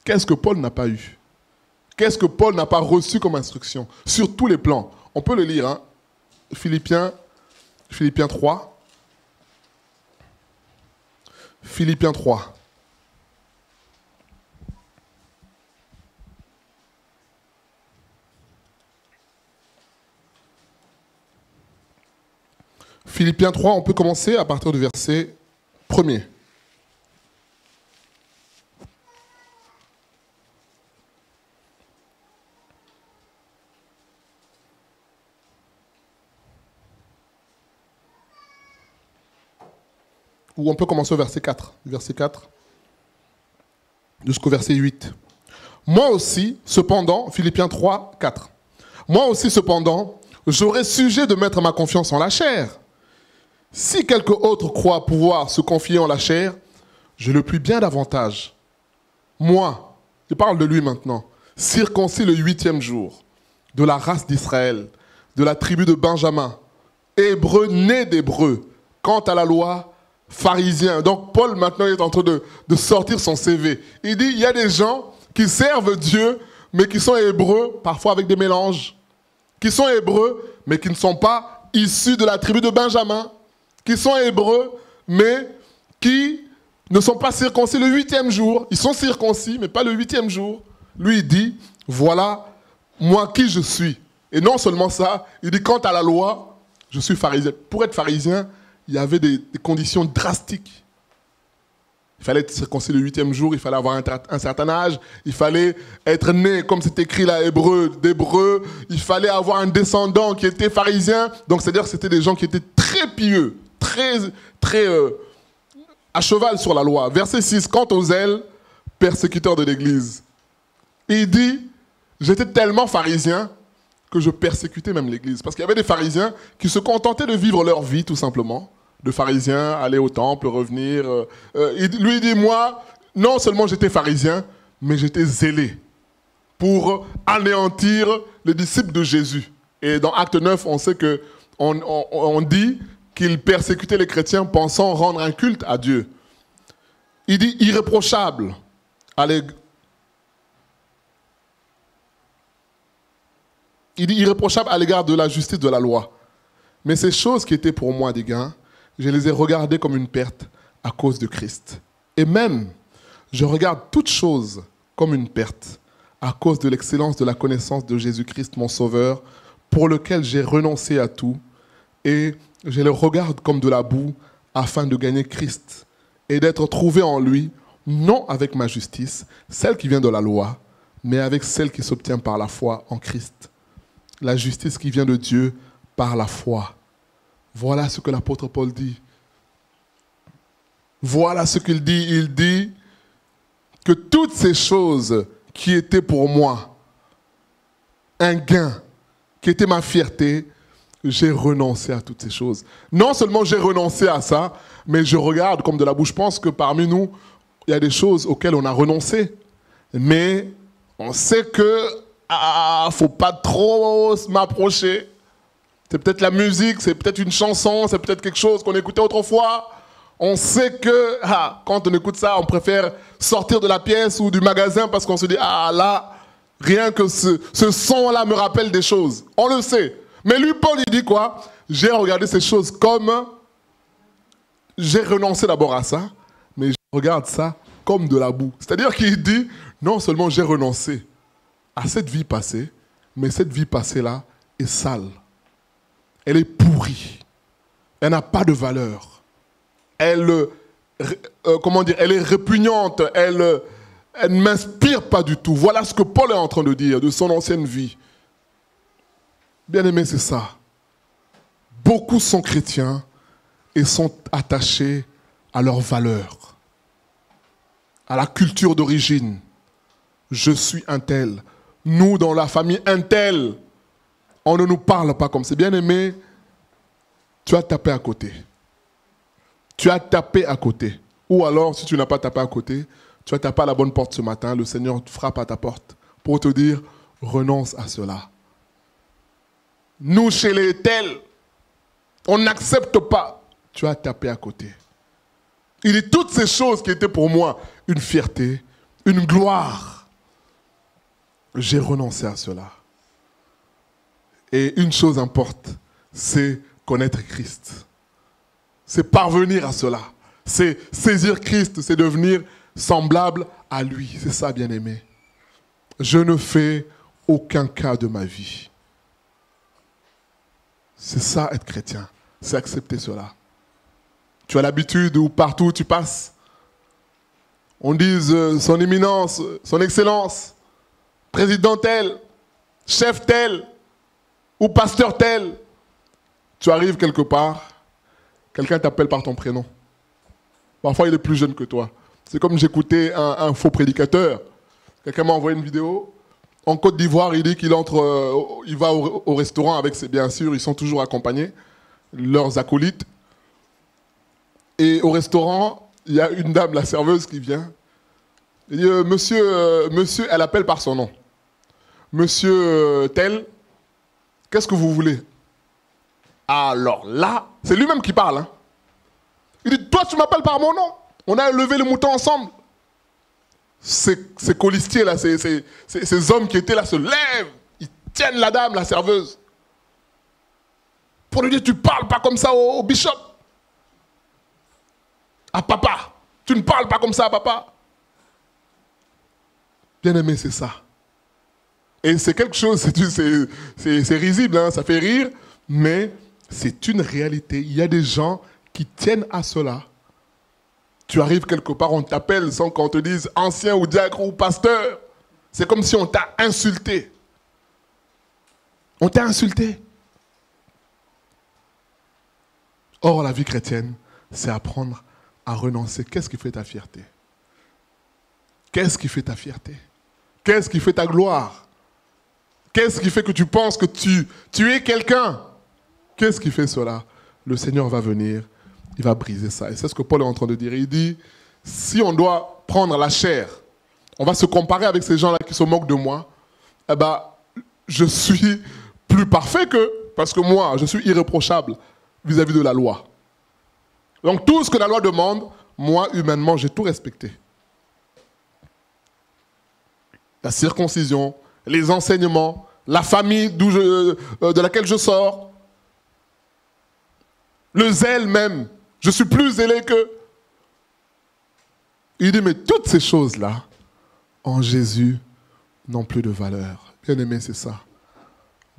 Qu'est-ce que Paul n'a pas eu? Qu'est-ce que Paul n'a pas reçu comme instruction? Sur tous les plans. On peut le lire, hein? Philippiens 3. Philippiens 3. Philippiens 3, on peut commencer à partir du verset 1er. Ou on peut commencer au verset 4. Verset 4 jusqu'au verset 8. Moi aussi, cependant, Philippiens 3, 4. Moi aussi, cependant, j'aurais sujet de mettre ma confiance en la chair. Si quelque autre croit pouvoir se confier en la chair, je le puis bien davantage. Moi, je parle de lui maintenant, circoncis le 8e jour, de la race d'Israël, de la tribu de Benjamin, hébreu né d'hébreu, quant à la loi, pharisien. Donc Paul maintenant est en train de sortir son CV. Il dit, il y a des gens qui servent Dieu, mais qui sont hébreux, parfois avec des mélanges, qui sont hébreux, mais qui ne sont pas issus de la tribu de Benjamin, qui sont hébreux, mais qui ne sont pas circoncis le 8e jour. Ils sont circoncis, mais pas le 8e jour. Lui, il dit, voilà, moi qui je suis. Et non seulement ça, il dit, quant à la loi, je suis pharisien. Pour être pharisien, il y avait des conditions drastiques. Il fallait être circoncis le 8e jour, il fallait avoir un certain âge, il fallait être né, comme c'est écrit là, d'hébreu, il fallait avoir un descendant qui était pharisien. Donc c'est-à-dire que c'était des gens qui étaient très pieux, très à cheval sur la loi. Verset 6, quant aux zèles, persécuteurs de l'Église. Il dit, j'étais tellement pharisien que je persécutais même l'Église. Parce qu'il y avait des pharisiens qui se contentaient de vivre leur vie, tout simplement. De pharisiens, aller au temple, revenir. Lui, il dit, moi, non seulement j'étais pharisien, mais j'étais zélé pour anéantir les disciples de Jésus. Et dans Acte 9, on sait qu'on dit qu'il persécutait les chrétiens pensant rendre un culte à Dieu. Il dit irréprochable à l'égard. Il dit irréprochable à l'égard de la justice de la loi. Mais ces choses qui étaient pour moi des gains, je les ai regardées comme une perte à cause de Christ. Et même, je regarde toutes choses comme une perte à cause de l'excellence de la connaissance de Jésus-Christ, mon Sauveur, pour lequel j'ai renoncé à tout, et je le regarde comme de la boue afin de gagner Christ et d'être trouvé en lui, non avec ma justice, celle qui vient de la loi, mais avec celle qui s'obtient par la foi en Christ. La justice qui vient de Dieu par la foi. Voilà ce que l'apôtre Paul dit. Voilà ce qu'il dit. Il dit que toutes ces choses qui étaient pour moi un gain, qui était ma fierté, j'ai renoncé à toutes ces choses. Non seulement j'ai renoncé à ça, mais je regarde comme de la boue. Je pense que parmi nous, il y a des choses auxquelles on a renoncé. Mais on sait que faut pas trop m'approcher. C'est peut-être la musique, c'est peut-être une chanson, c'est peut-être quelque chose qu'on écoutait autrefois. On sait que quand on écoute ça, on préfère sortir de la pièce ou du magasin parce qu'on se dit, là, rien que ce son-là me rappelle des choses. On le sait. Mais lui, Paul, il dit quoi? J'ai regardé ces choses comme... J'ai renoncé d'abord à ça, mais je regarde ça comme de la boue. C'est-à-dire qu'il dit, non seulement j'ai renoncé à cette vie passée, mais cette vie passée-là est sale. Elle est pourrie. Elle n'a pas de valeur. Elle est répugnante. Elle ne m'inspire pas du tout. Voilà ce que Paul est en train de dire de son ancienne vie. Bien-aimé, c'est ça. Beaucoup sont chrétiens et sont attachés à leurs valeurs, à la culture d'origine. Je suis un tel. Nous, dans la famille un tel, on ne nous parle pas comme c'est. Bien-aimé, tu as tapé à côté. Tu as tapé à côté. Ou alors, si tu n'as pas tapé à côté, tu as tapé à la bonne porte ce matin, le Seigneur frappe à ta porte pour te dire, renonce à cela. Nous, chez les tels, on n'accepte pas. Tu as tapé à côté. Il dit, toutes ces choses qui étaient pour moi une fierté, une gloire, j'ai renoncé à cela. Et une chose importe, c'est connaître Christ. C'est parvenir à cela. C'est saisir Christ, c'est devenir semblable à lui. C'est ça, bien-aimé. Je ne fais aucun cas de ma vie. C'est ça, être chrétien. C'est accepter cela. Tu as l'habitude où partout où tu passes, on dise son éminence, son excellence, président tel, chef tel, ou pasteur tel. Tu arrives quelque part, quelqu'un t'appelle par ton prénom. Parfois, il est plus jeune que toi. C'est comme j'écoutais un faux prédicateur. Quelqu'un m'a envoyé une vidéo. En Côte d'Ivoire, il dit qu'il il va au restaurant avec ses, bien sûr, ils sont toujours accompagnés, leurs acolytes. Et au restaurant, il y a une dame, la serveuse, qui vient. Elle dit, monsieur, elle appelle par son nom. Monsieur tel, qu'est-ce que vous voulez? Alors là, c'est lui-même qui parle. Hein. Il dit, toi, tu m'appelles par mon nom. On a levé le mouton ensemble. Ces colistiers là, ces hommes qui étaient là se lèvent. Ils tiennent la dame, la serveuse. Pour lui dire, tu ne parles pas comme ça au bishop. À papa. Tu ne parles pas comme ça à papa. Bien aimé, c'est ça. Et c'est quelque chose, c'est risible, hein, ça fait rire, mais c'est une réalité. Il y a des gens qui tiennent à cela. Tu arrives quelque part, on t'appelle sans qu'on te dise ancien ou diacre ou pasteur. C'est comme si on t'a insulté. On t'a insulté. Or, la vie chrétienne, c'est apprendre à renoncer. Qu'est-ce qui fait ta fierté? Qu'est-ce qui fait ta fierté? Qu'est-ce qui fait ta gloire? Qu'est-ce qui fait que tu penses que tu es quelqu'un? Qu'est-ce qui fait cela? Le Seigneur va venir, il va briser ça. Et c'est ce que Paul est en train de dire. Il dit, si on doit prendre la chair, on va se comparer avec ces gens-là qui se moquent de moi, eh ben, je suis plus parfait qu'eux, parce que moi, je suis irréprochable vis-à-vis de la loi. Donc tout ce que la loi demande, moi, humainement, j'ai tout respecté. La circoncision, les enseignements, la famille de laquelle je sors, le zèle même, je suis plus zélé qu'eux. Il dit, mais toutes ces choses-là, en Jésus, n'ont plus de valeur. Bien aimé, c'est ça.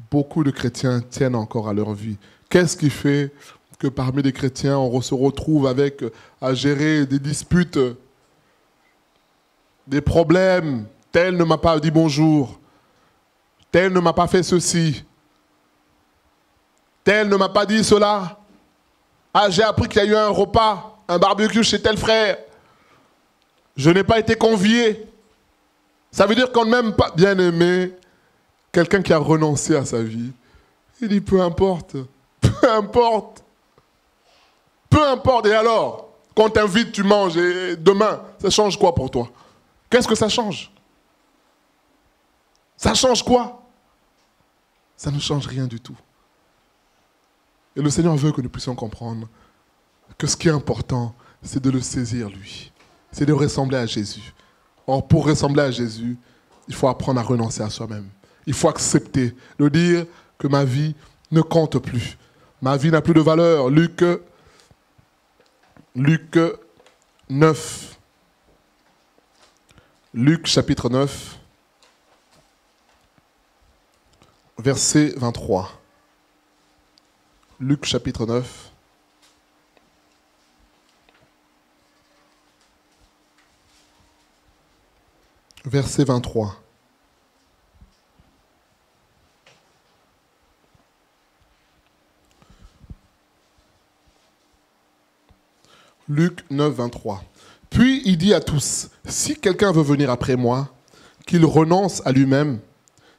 Beaucoup de chrétiens tiennent encore à leur vie. Qu'est-ce qui fait que parmi les chrétiens, on se retrouve à gérer des disputes, des problèmes? Tel ne m'a pas dit bonjour. Tel ne m'a pas fait ceci. Tel ne m'a pas dit cela. Ah, j'ai appris qu'il y a eu un repas, un barbecue chez tel frère. Je n'ai pas été convié. Ça veut dire qu'on n'aime pas, bien aimé, quelqu'un qui a renoncé à sa vie. Il dit, peu importe. Peu importe. Peu importe. Et alors, quand t'invite, tu manges. Et demain, ça change quoi pour toi? Qu'est-ce que ça change? Ça change quoi? Ça ne change rien du tout. Et le Seigneur veut que nous puissions comprendre que ce qui est important, c'est de le saisir, lui. C'est de ressembler à Jésus. Or, pour ressembler à Jésus, il faut apprendre à renoncer à soi-même. Il faut accepter de dire que ma vie ne compte plus. Ma vie n'a plus de valeur. Luc 9. Luc chapitre 9. Verset 23. Luc chapitre 9. Verset 23. Luc 9, 23. Puis il dit à tous, si quelqu'un veut venir après moi, qu'il renonce à lui-même,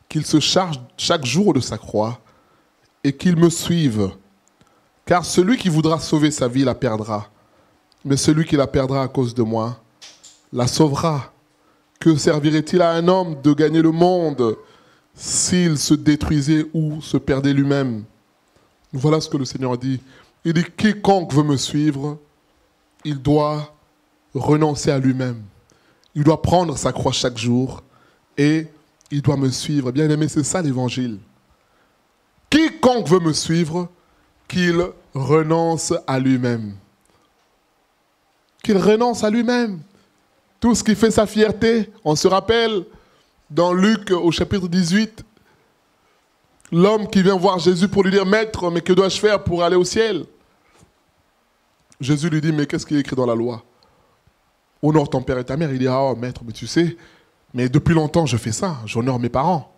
qu'il se charge chaque jour de sa croix et qu'il me suive. Car celui qui voudra sauver sa vie la perdra, mais celui qui la perdra à cause de moi la sauvera. Que servirait-il à un homme de gagner le monde s'il se détruisait ou se perdait lui-même? Voilà ce que le Seigneur dit. Il dit, quiconque veut me suivre, il doit renoncer à lui-même. Il doit prendre sa croix chaque jour et il doit me suivre. Bien aimé, c'est ça l'évangile. Quiconque veut me suivre, qu'il renonce à lui-même. Qu'il renonce à lui-même. Tout ce qui fait sa fierté, on se rappelle dans Luc au chapitre 18, l'homme qui vient voir Jésus pour lui dire, Maître, mais que dois-je faire pour aller au ciel? Jésus lui dit, mais qu'est-ce qui est écrit dans la loi? Honore ton père et ta mère. Il dit, ah Maître, mais tu sais, mais depuis longtemps je fais ça, j'honore mes parents.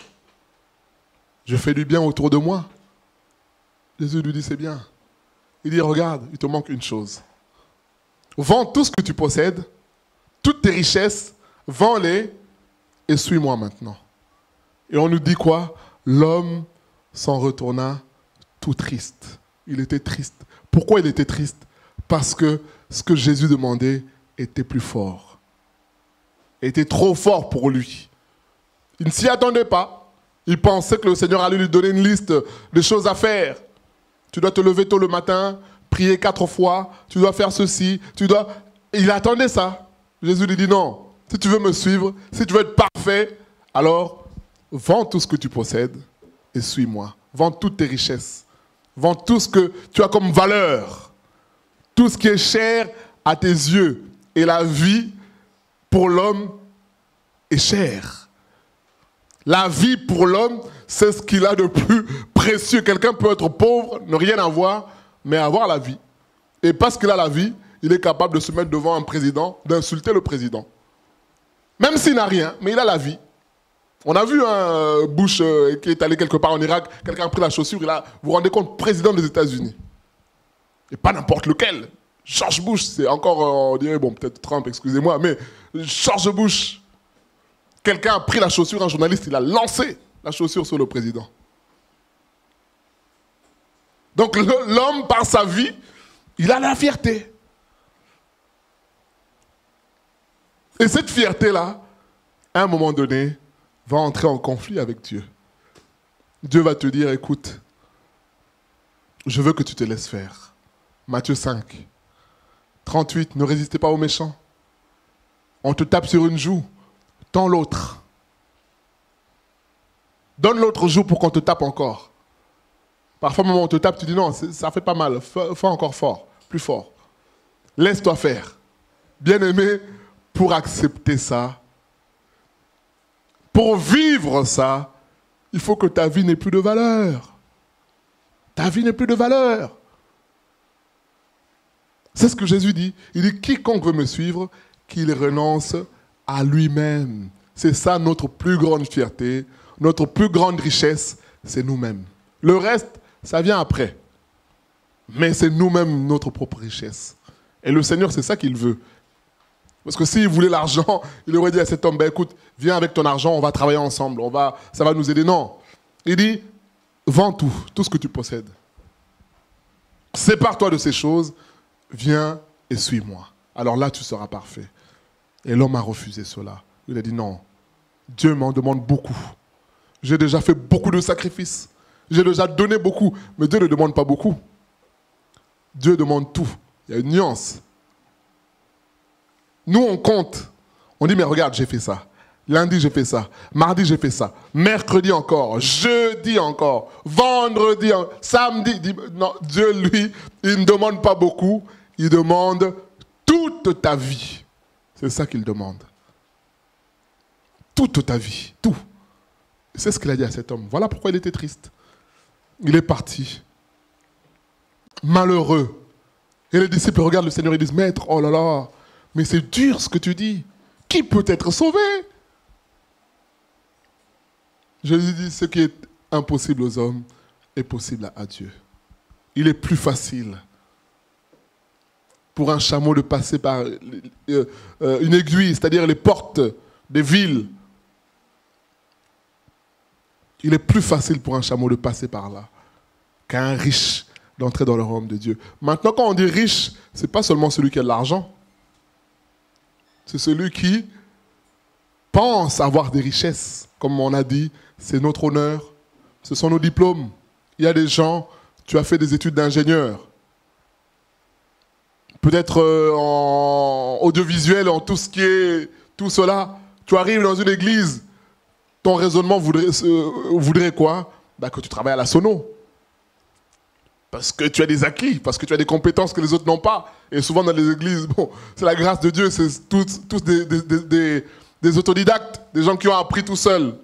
Je fais du bien autour de moi. Jésus lui dit, c'est bien. Il dit, regarde, il te manque une chose. Vends tout ce que tu possèdes, toutes tes richesses, vends-les et suis-moi maintenant. Et on nous dit quoi? L'homme s'en retourna tout triste. Il était triste. Pourquoi il était triste? Parce que ce que Jésus demandait était plus fort. Était trop fort pour lui. Il ne s'y attendait pas. Il pensait que le Seigneur allait lui donner une liste de choses à faire. Tu dois te lever tôt le matin, prier 4 fois, tu dois faire ceci, tu dois... Il attendait ça. Jésus lui dit non. Si tu veux me suivre, si tu veux être parfait, alors vends tout ce que tu possèdes et suis-moi. Vends toutes tes richesses. Vends tout ce que tu as comme valeur. Tout ce qui est cher à tes yeux. Et la vie, pour l'homme, est chère. La vie, pour l'homme, c'est ce qu'il a de plus précieux. Quelqu'un peut être pauvre, ne rien avoir, mais avoir la vie. Et parce qu'il a la vie, il est capable de se mettre devant un président, d'insulter le président. Même s'il n'a rien, mais il a la vie. On a vu un Bush qui est allé quelque part en Irak, quelqu'un a pris la chaussure, vous vous rendez compte, président des États-Unis. Et pas n'importe lequel. George Bush, c'est encore, on dirait, bon, peut-être Trump, excusez-moi, mais George Bush. Quelqu'un a pris la chaussure, un journaliste, il a lancé la chaussure sur le président. Donc l'homme, par sa vie, il a la fierté. Et cette fierté-là, à un moment donné, va entrer en conflit avec Dieu. Dieu va te dire, écoute, je veux que tu te laisses faire. Matthieu 5, 38, ne résistez pas aux méchants. On te tape sur une joue, tends l'autre. Donne l'autre joue pour qu'on te tape encore. Parfois, au moment où on te tape, tu dis non, ça fait pas mal, fais encore fort, plus fort. Laisse-toi faire. Bien-aimé, pour accepter ça, pour vivre ça, il faut que ta vie n'ait plus de valeur. Ta vie n'ait plus de valeur. C'est ce que Jésus dit. Il dit, quiconque veut me suivre, qu'il renonce à lui-même. C'est ça notre plus grande fierté, notre plus grande richesse, c'est nous-mêmes. Le reste, ça vient après. Mais c'est nous-mêmes notre propre richesse. Et le Seigneur, c'est ça qu'il veut. Parce que s'il voulait l'argent, il aurait dit à cet homme, ben écoute, viens avec ton argent, on va travailler ensemble, ça va nous aider. Non. Il dit, vends tout ce que tu possèdes. Sépare-toi de ces choses, viens et suis-moi. Alors là, tu seras parfait. Et l'homme a refusé cela. Il a dit, non, Dieu m'en demande beaucoup. J'ai déjà fait beaucoup de sacrifices. J'ai déjà donné beaucoup. Mais Dieu ne demande pas beaucoup. Dieu demande tout. Il y a une nuance. Nous, on compte. On dit, mais regarde, j'ai fait ça. Lundi, j'ai fait ça. Mardi, j'ai fait ça. Mercredi encore. Jeudi encore. Vendredi, samedi. Non, Dieu, lui, il ne demande pas beaucoup. Il demande toute ta vie. C'est ça qu'il demande. Toute ta vie. Tout. C'est ce qu'il a dit à cet homme. Voilà pourquoi il était triste. Il est parti. Malheureux. Et les disciples regardent le Seigneur et disent, Maître, oh là là, mais c'est dur ce que tu dis. Qui peut être sauvé? Jésus dit, ce qui est impossible aux hommes est possible à Dieu. Il est plus facile pour un chameau de passer par une aiguille, c'est-à-dire les portes des villes. Il est plus facile pour un chameau de passer par là qu'à un riche d'entrer dans le royaume de Dieu. Maintenant, quand on dit riche, ce n'est pas seulement celui qui a de l'argent. C'est celui qui pense avoir des richesses. Comme on a dit, c'est notre honneur. Ce sont nos diplômes. Il y a des gens, tu as fait des études d'ingénieur. Peut-être en audiovisuel, en tout ce qui est tout cela. Tu arrives dans une église, ton raisonnement voudrait quoi? Que tu travailles à la sono. Parce que tu as des acquis, parce que tu as des compétences que les autres n'ont pas. Et souvent dans les églises, bon, c'est la grâce de Dieu, c'est tous des autodidactes, des gens qui ont appris tout seuls.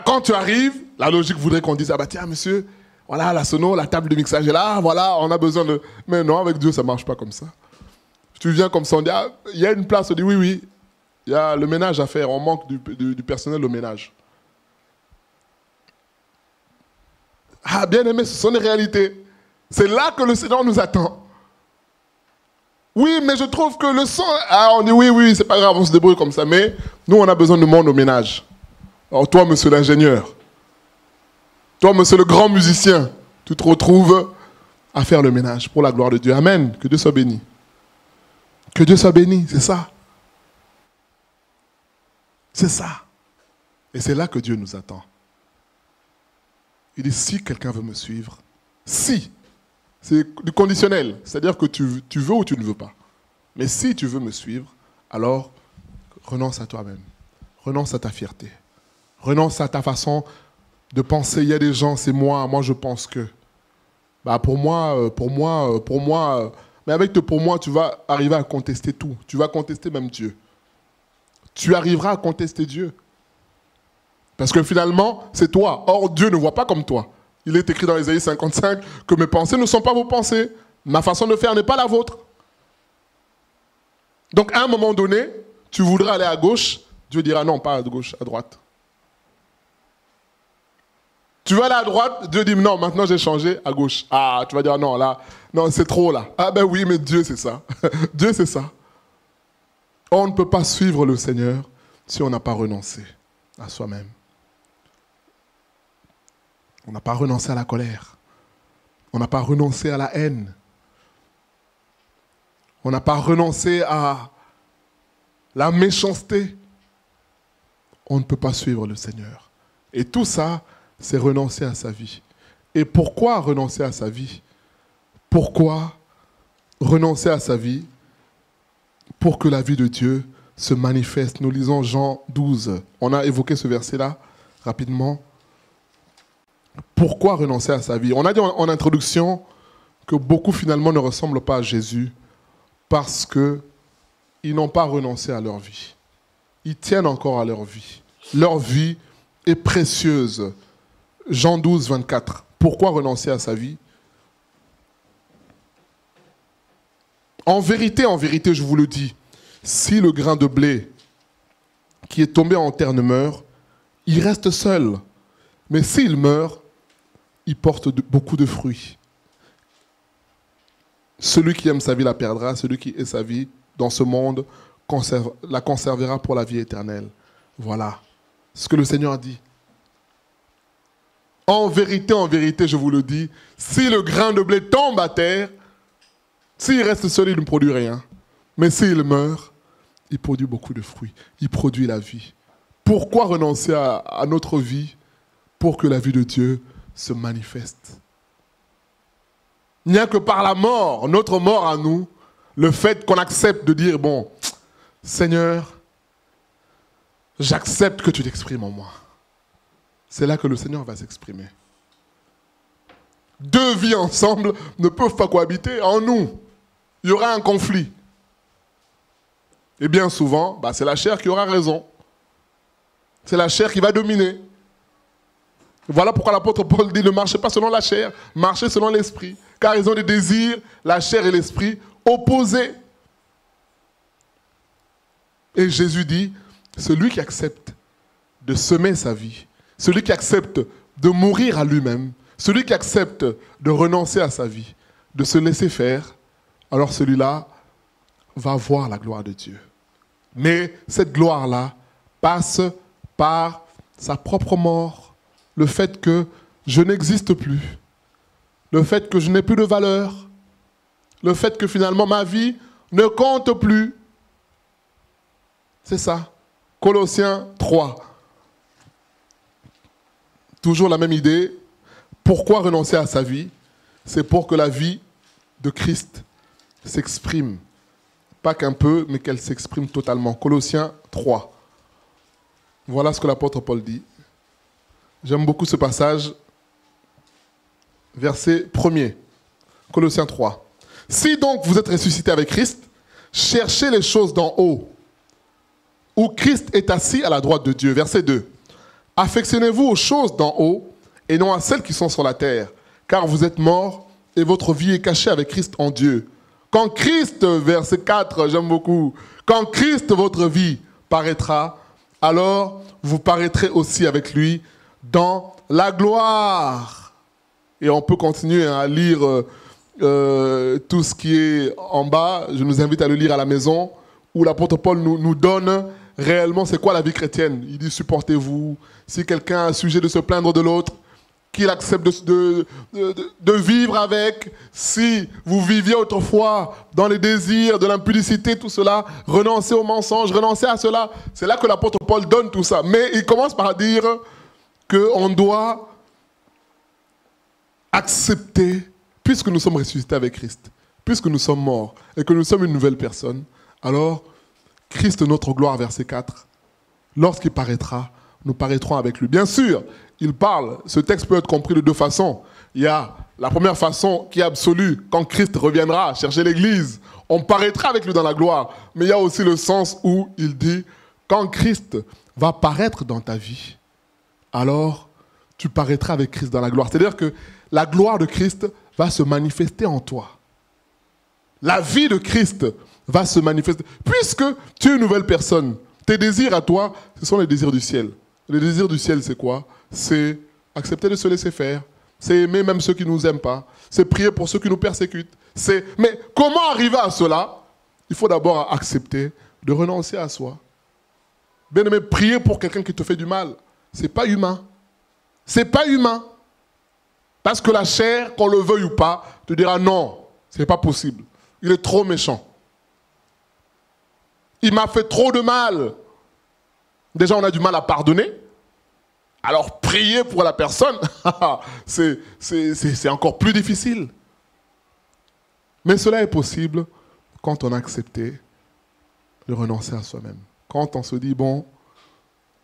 Quand tu arrives, la logique voudrait qu'on dise, tiens monsieur, voilà la sono, la table de mixage est là, voilà, on a besoin de... Mais non, avec Dieu, ça ne marche pas comme ça. Tu viens comme ça, on dit, il y a une place, on dit oui, il y a le ménage à faire, on manque du personnel au ménage. Bien aimé, ce sont des réalités. C'est là que le Seigneur nous attend. Oui, mais je trouve que le son... Ah, on dit oui, c'est pas grave, on se débrouille comme ça. Mais nous, on a besoin de monde au ménage. Alors toi, monsieur l'ingénieur, toi, monsieur le grand musicien, tu te retrouves à faire le ménage pour la gloire de Dieu. Amen. Que Dieu soit béni. Que Dieu soit béni, c'est ça. C'est ça. Et c'est là que Dieu nous attend. Il dit, si quelqu'un veut me suivre, si, c'est du conditionnel, c'est-à-dire que tu veux ou tu ne veux pas. Mais si tu veux me suivre, alors renonce à toi-même, renonce à ta fierté, renonce à ta façon de penser. Il y a des gens, c'est moi je pense que. Bah pour moi, mais avec pour moi, tu vas arriver à contester tout. Tu vas contester même Dieu. Tu arriveras à contester Dieu. Parce que finalement, c'est toi. Or, Dieu ne voit pas comme toi. Il est écrit dans Ésaïe 55 que mes pensées ne sont pas vos pensées. Ma façon de faire n'est pas la vôtre. Donc, à un moment donné, tu voudras aller à gauche. Dieu dira non, pas à gauche, à droite. Tu vas aller à droite. Dieu dit non, maintenant j'ai changé à gauche. Ah, tu vas dire non, là, non, c'est trop là. Ah ben oui, mais Dieu, c'est ça. Dieu, c'est ça. On ne peut pas suivre le Seigneur si on n'a pas renoncé à soi-même. On n'a pas renoncé à la colère. On n'a pas renoncé à la haine. On n'a pas renoncé à la méchanceté. On ne peut pas suivre le Seigneur. Et tout ça, c'est renoncer à sa vie. Et pourquoi renoncer à sa vie? Pourquoi renoncer à sa vie? Pour que la vie de Dieu se manifeste. Nous lisons Jean 12. On a évoqué ce verset-là rapidement. Pourquoi renoncer à sa vie? On a dit en introduction que beaucoup finalement ne ressemblent pas à Jésus parce qu'ils n'ont pas renoncé à leur vie. Ils tiennent encore à leur vie. Leur vie est précieuse. Jean 12, 24. Pourquoi renoncer à sa vie? En vérité, je vous le dis, si le grain de blé qui est tombé en terre ne meurt, il reste seul. Mais s'il meurt, il porte beaucoup de fruits. Celui qui aime sa vie la perdra, celui qui hait sa vie dans ce monde la conservera pour la vie éternelle. Voilà ce que le Seigneur a dit. En vérité, je vous le dis, si le grain de blé tombe à terre, s'il reste seul, il ne produit rien. Mais s'il meurt, il produit beaucoup de fruits. Il produit la vie. Pourquoi renoncer à notre vie? Pour que la vie de Dieu se manifeste. Il n'y a que par la mort, notre mort à nous, le fait qu'on accepte de dire, bon, Seigneur, j'accepte que tu t'exprimes en moi. C'est là que le Seigneur va s'exprimer. Deux vies ensemble ne peuvent pas cohabiter en nous. Il y aura un conflit. Et bien souvent, c'est la chair qui aura raison. C'est la chair qui va dominer. Voilà pourquoi l'apôtre Paul dit ne marchez pas selon la chair, marchez selon l'esprit. Car ils ont des désirs, la chair et l'esprit, opposés. Et Jésus dit, celui qui accepte de semer sa vie, celui qui accepte de mourir à lui-même, celui qui accepte de renoncer à sa vie, de se laisser faire, alors celui-là va voir la gloire de Dieu. Mais cette gloire-là passe par sa propre mort, le fait que je n'existe plus, le fait que je n'ai plus de valeur, le fait que finalement ma vie ne compte plus. C'est ça. Colossiens 3. Toujours la même idée. Pourquoi renoncer à sa vie? C'est pour que la vie de Christ s'exprime. Pas qu'un peu, mais qu'elle s'exprime totalement. Colossiens 3. Voilà ce que l'apôtre Paul dit. J'aime beaucoup ce passage. Verset 1er. Colossiens 3. Si donc vous êtes ressuscité avec Christ, cherchez les choses d'en haut, où Christ est assis à la droite de Dieu. Verset 2. Affectionnez-vous aux choses d'en haut et non à celles qui sont sur la terre, car vous êtes morts et votre vie est cachée avec Christ en Dieu. Quand Christ, verset 4, j'aime beaucoup, quand Christ, votre vie, paraîtra, alors vous paraîtrez aussi avec lui dans la gloire. Et on peut continuer à lire tout ce qui est en bas, je nous invite à le lire à la maison, où l'apôtre Paul nous donne réellement c'est quoi la vie chrétienne. Il dit supportez-vous, si quelqu'un a sujet de se plaindre de l'autre, qu'il accepte de vivre avec. Si vous viviez autrefois dans les désirs, de l'impudicité, tout cela, renoncez aux mensonges, renoncez à cela. C'est là que l'apôtre Paul donne tout ça. Mais il commence par dire qu'on doit accepter, puisque nous sommes ressuscités avec Christ, puisque nous sommes morts et que nous sommes une nouvelle personne, alors Christ, notre gloire, verset 4, lorsqu'il paraîtra, nous paraîtrons avec lui. Bien sûr, il parle, ce texte peut être compris de deux façons. Il y a la première façon qui est absolue, quand Christ reviendra chercher l'Église, on paraîtra avec lui dans la gloire. Mais il y a aussi le sens où il dit, quand Christ va paraître dans ta vie, alors tu paraîtras avec Christ dans la gloire. C'est-à-dire que la gloire de Christ va se manifester en toi. La vie de Christ va se manifester. Puisque tu es une nouvelle personne, tes désirs à toi, ce sont les désirs du ciel. Les désirs du ciel, c'est quoi? C'est accepter de se laisser faire. C'est aimer même ceux qui ne nous aiment pas. C'est prier pour ceux qui nous persécutent. Mais comment arriver à cela? Il faut d'abord accepter de renoncer à soi. Bien aimé, prier pour quelqu'un qui te fait du mal, c'est pas humain. C'est pas humain. Parce que la chair, qu'on le veuille ou pas, te dira non, c'est pas possible. Il est trop méchant. Il m'a fait trop de mal. Déjà, on a du mal à pardonner. Alors, prier pour la personne, c'est encore plus difficile. Mais cela est possible quand on a accepté de renoncer à soi-même. Quand on se dit, bon,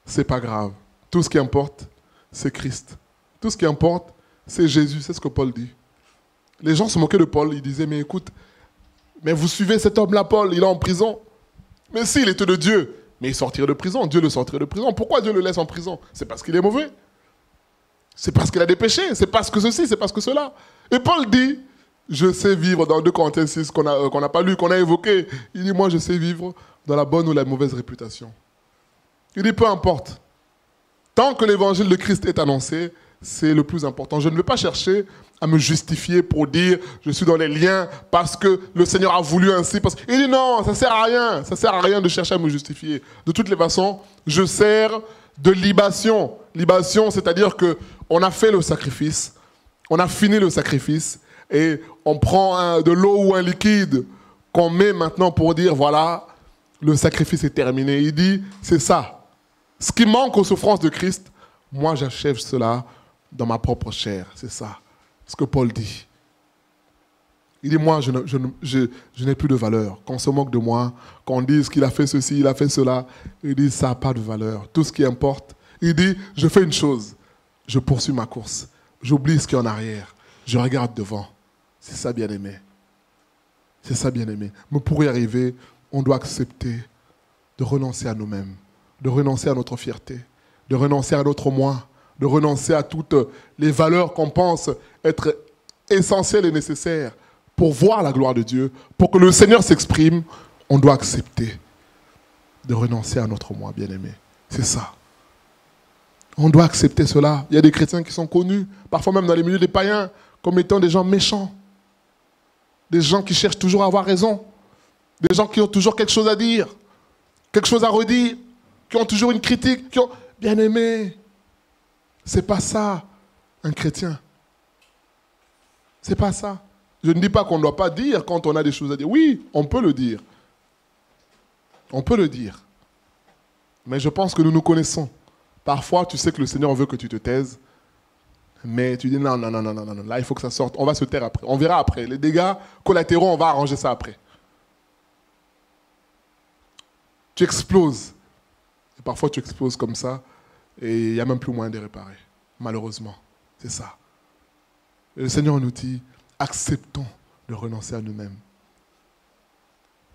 c'est pas grave. Tout ce qui importe, c'est Christ. Tout ce qui importe, c'est Jésus. C'est ce que Paul dit. Les gens se moquaient de Paul. Ils disaient, mais écoute, mais vous suivez cet homme-là, Paul, il est en prison. Mais s'il était de Dieu, mais il sortirait de prison, Dieu le sortirait de prison. Pourquoi Dieu le laisse en prison? C'est parce qu'il est mauvais. C'est parce qu'il a des péchés. C'est parce que ceci, c'est parce que cela. Et Paul dit, je sais vivre dans 2 Corinthiens 6 qu'on n'a pas lu, qu'on a évoqué. Il dit, moi je sais vivre dans la bonne ou la mauvaise réputation. Il dit, peu importe. Tant que l'évangile de Christ est annoncé, c'est le plus important. Je ne vais pas chercher à me justifier pour dire je suis dans les liens parce que le Seigneur a voulu ainsi. Il dit non, ça ne sert à rien. Ça ne sert à rien de chercher à me justifier. De toutes les façons, je sers de libation. Libation, c'est-à-dire qu'on a fait le sacrifice, on a fini le sacrifice et on prend de l'eau ou un liquide qu'on met maintenant pour dire voilà, le sacrifice est terminé. Il dit c'est ça. Ce qui manque aux souffrances de Christ, moi j'achève cela dans ma propre chair. C'est ça. Ce que Paul dit. Il dit, moi, je n'ai plus de valeur. Qu'on se moque de moi, qu'on dise qu'il a fait ceci, il a fait cela. Il dit, ça n'a pas de valeur. Tout ce qui importe. Il dit, je fais une chose. Je poursuis ma course. J'oublie ce qui est en arrière. Je regarde devant. C'est ça, bien-aimé. C'est ça, bien-aimé. Mais pour y arriver, on doit accepter de renoncer à nous-mêmes, de renoncer à notre fierté, de renoncer à notre moi, de renoncer à toutes les valeurs qu'on pense être essentielles et nécessaires pour voir la gloire de Dieu, pour que le Seigneur s'exprime. On doit accepter de renoncer à notre moi, bien-aimé. C'est ça. On doit accepter cela. Il y a des chrétiens qui sont connus, parfois même dans les milieux des païens, comme étant des gens méchants. Des gens qui cherchent toujours à avoir raison. Des gens qui ont toujours quelque chose à dire, quelque chose à redire, qui ont toujours une critique. Bien-aimé, c'est pas ça, un chrétien. C'est pas ça. Je ne dis pas qu'on ne doit pas dire quand on a des choses à dire. Oui, on peut le dire. On peut le dire. Mais je pense que nous nous connaissons. Parfois, tu sais que le Seigneur veut que tu te taises. Mais tu dis non, là, il faut que ça sorte. On va se taire après. On verra après. Les dégâts collatéraux, on va arranger ça après. Tu exploses. Et parfois, tu exploses comme ça. Et il n'y a même plus moyen de réparer. Malheureusement. C'est ça. Et le Seigneur nous dit, acceptons de renoncer à nous-mêmes.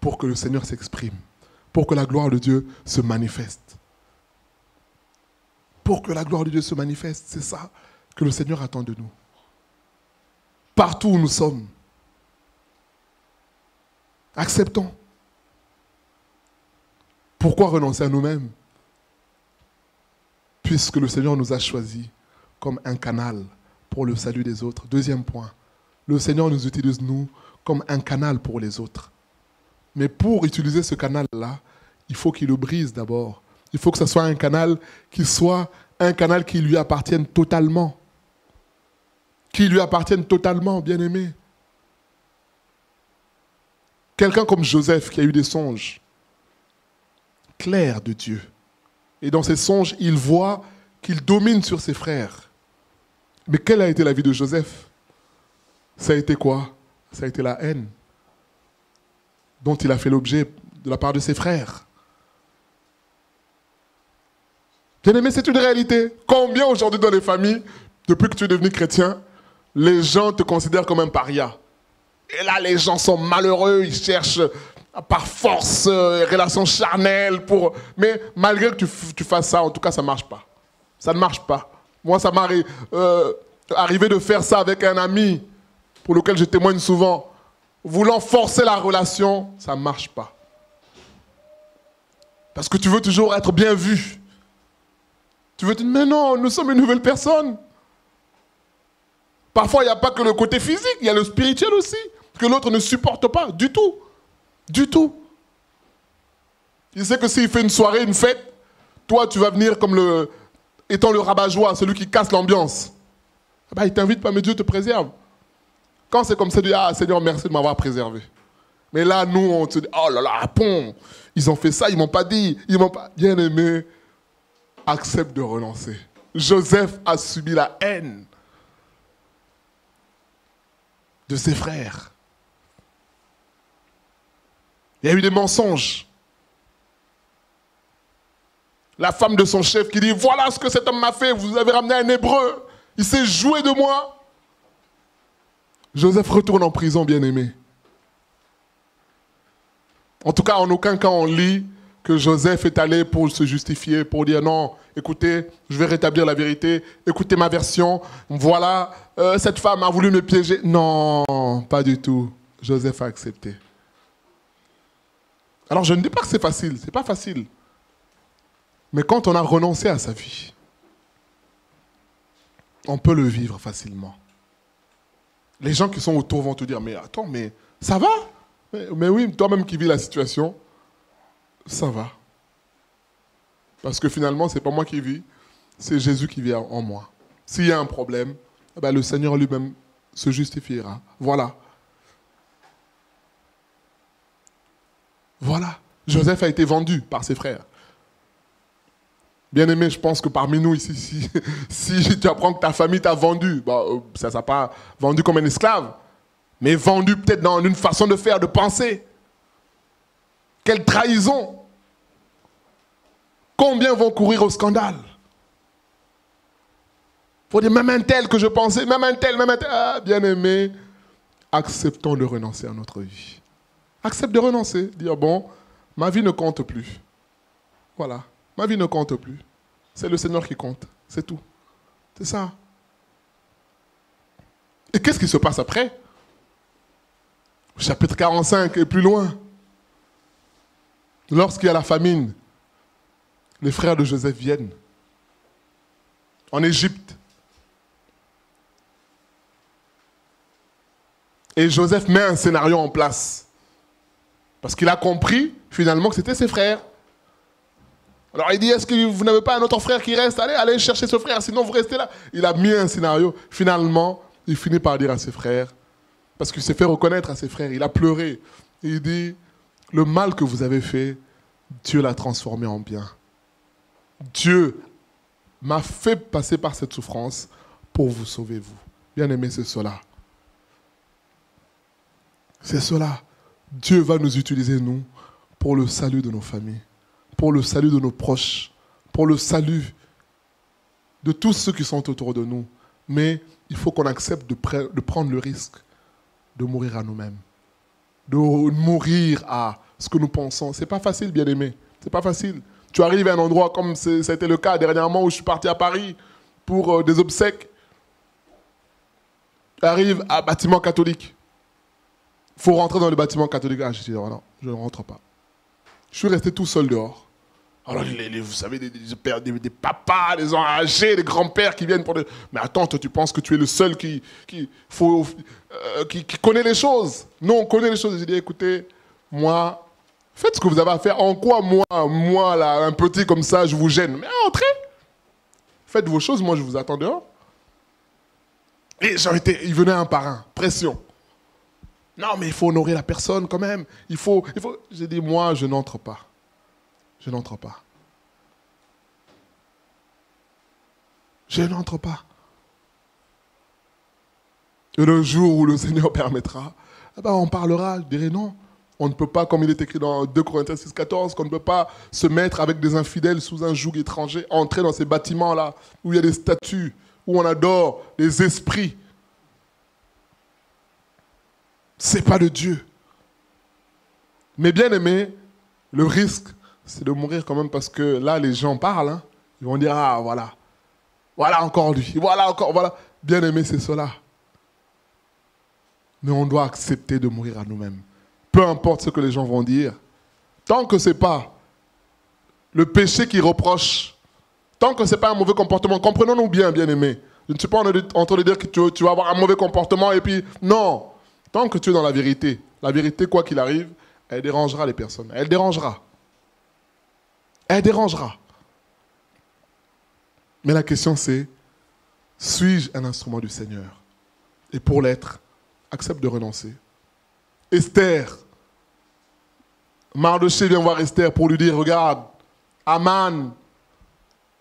Pour que le Seigneur s'exprime. Pour que la gloire de Dieu se manifeste. Pour que la gloire de Dieu se manifeste. C'est ça que le Seigneur attend de nous. Partout où nous sommes. Acceptons. Pourquoi renoncer à nous-mêmes? Puisque le Seigneur nous a choisis comme un canal pour le salut des autres. Deuxième point, Le Seigneur nous utilise, nous, comme un canal pour les autres. Mais pour utiliser ce canal-là, il faut qu'il le brise d'abord. Il faut que ce soit un canal qui lui appartienne totalement. Qui lui appartienne totalement, bien-aimé. Quelqu'un comme Joseph qui a eu des songes clairs de Dieu. Et dans ces songes, il voit qu'il domine sur ses frères. Mais quelle a été la vie de Joseph? Ça a été quoi? Ça a été la haine dont il a fait l'objet de la part de ses frères. Bien-aimé, c'est une réalité. Combien aujourd'hui dans les familles, depuis que tu es devenu chrétien, les gens te considèrent comme un paria. Et là, les gens sont malheureux, ils cherchent par force, relations charnelles pour... Mais malgré que tu fasses ça, en tout cas, ça ne marche pas. Ça ne marche pas. Moi, ça m'est arrivé de faire ça avec un ami pour lequel je témoigne souvent. Voulant forcer la relation, ça ne marche pas. Parce que tu veux toujours être bien vu. Tu veux dire, mais non, nous sommes une nouvelle personne. Parfois, il n'y a pas que le côté physique, il y a le spirituel aussi, que l'autre ne supporte pas du tout. Du tout. Il sait que s'il fait une soirée, une fête, toi, tu vas venir comme étant le rabat-joie, celui qui casse l'ambiance. Il ne t'invite pas, mais Dieu te préserve. Quand c'est comme ça, tu dis, ah Seigneur, merci de m'avoir préservé. Mais là, nous, on se dit, oh là là, bon, ils ont fait ça, ils ne m'ont pas dit, ils m'ont pas... Bien aimé, accepte de relancer. Joseph a subi la haine de ses frères. Il y a eu des mensonges. La femme de son chef qui dit, voilà ce que cet homme m'a fait, vous avez ramené un Hébreu, il s'est joué de moi. Joseph retourne en prison, bien-aimé. En tout cas, en aucun cas on lit que Joseph est allé pour se justifier, pour dire non, écoutez, je vais rétablir la vérité, écoutez ma version, voilà, cette femme a voulu me piéger. Non, pas du tout. Joseph a accepté. Alors je ne dis pas que c'est facile, c'est pas facile. Mais quand on a renoncé à sa vie, on peut le vivre facilement. Les gens qui sont autour vont te dire, mais attends, mais ça va? Mais oui, toi-même qui vis la situation, ça va. Parce que finalement, ce n'est pas moi qui vis, c'est Jésus qui vit en moi. S'il y a un problème, eh bien, le Seigneur lui-même se justifiera. Voilà. Voilà. Joseph a été vendu par ses frères. Bien-aimé, je pense que parmi nous ici, si tu apprends que ta famille t'a vendu, ça ne s'est pas vendu comme un esclave, mais vendu peut-être dans une façon de faire, de penser. Quelle trahison! Combien vont courir au scandale? Il faut dire, même un tel que je pensais, même un tel. Ah, bien-aimé, acceptons de renoncer à notre vie. Accepte de renoncer, dire, bon, ma vie ne compte plus. Voilà, ma vie ne compte plus. C'est le Seigneur qui compte, c'est tout. C'est ça. Et qu'est-ce qui se passe après? Chapitre 45 et plus loin. Lorsqu'il y a la famine, les frères de Joseph viennent en Égypte. Et Joseph met un scénario en place. Parce qu'il a compris, finalement, que c'était ses frères. Alors il dit, est-ce que vous n'avez pas un autre frère qui reste? Allez chercher ce frère, sinon vous restez là. Il a mis un scénario. Finalement, il finit par dire à ses frères, parce qu'il s'est fait reconnaître à ses frères, il a pleuré. Il dit, le mal que vous avez fait, Dieu l'a transformé en bien. Dieu m'a fait passer par cette souffrance pour vous sauver, vous. Bien-aimé, c'est cela. C'est cela. Dieu va nous utiliser, nous, pour le salut de nos familles, pour le salut de nos proches, pour le salut de tous ceux qui sont autour de nous. Mais il faut qu'on accepte de prendre le risque de mourir à nous-mêmes, de mourir à ce que nous pensons. Ce n'est pas facile, bien-aimé. Ce n'est pas facile. Tu arrives à un endroit comme c'était le cas dernièrement où je suis parti à Paris pour des obsèques. Tu arrives à un bâtiment catholique. Il faut rentrer dans le bâtiment catholique. Ah, je dis non, je ne rentre pas. Je suis resté tout seul dehors. Alors, vous savez, des papas, des gens âgés, des grands-pères qui viennent pour... Mais attends, toi, tu penses que tu es le seul qui connaît les choses. Non, on connaît les choses. J'ai dit, écoutez, moi, faites ce que vous avez à faire. En quoi, moi là, un petit comme ça, je vous gêne? Mais entrez. Faites vos choses, moi, je vous attends dehors. Et ils venaient un par un, pression. Non, mais il faut honorer la personne quand même. Il faut... J'ai dit, moi, je n'entre pas. Je n'entre pas. Je n'entre pas. Et le jour où le Seigneur permettra, on parlera, je dirai non. On ne peut pas, comme il est écrit dans 2 Corinthiens 6,14, qu'on ne peut pas se mettre avec des infidèles sous un joug étranger, entrer dans ces bâtiments-là où il y a des statues, où on adore les esprits. C'est pas de Dieu. Mais bien aimé, le risque, c'est de mourir quand même parce que là, les gens parlent. Hein. Ils vont dire, ah voilà, voilà encore lui, voilà encore, voilà. Bien aimé, c'est cela. Mais on doit accepter de mourir à nous-mêmes. Peu importe ce que les gens vont dire. Tant que ce n'est pas le péché qui reproche, tant que ce n'est pas un mauvais comportement, comprenons-nous bien, bien aimé. Je ne suis pas en train de dire que tu vas avoir un mauvais comportement et puis, non. Tant que tu es dans la vérité, quoi qu'il arrive, elle dérangera les personnes. Elle dérangera. Elle dérangera. Mais la question c'est, suis-je un instrument du Seigneur? Et pour l'être, accepte de renoncer. Esther, Mardochée vient voir Esther pour lui dire, regarde, Aman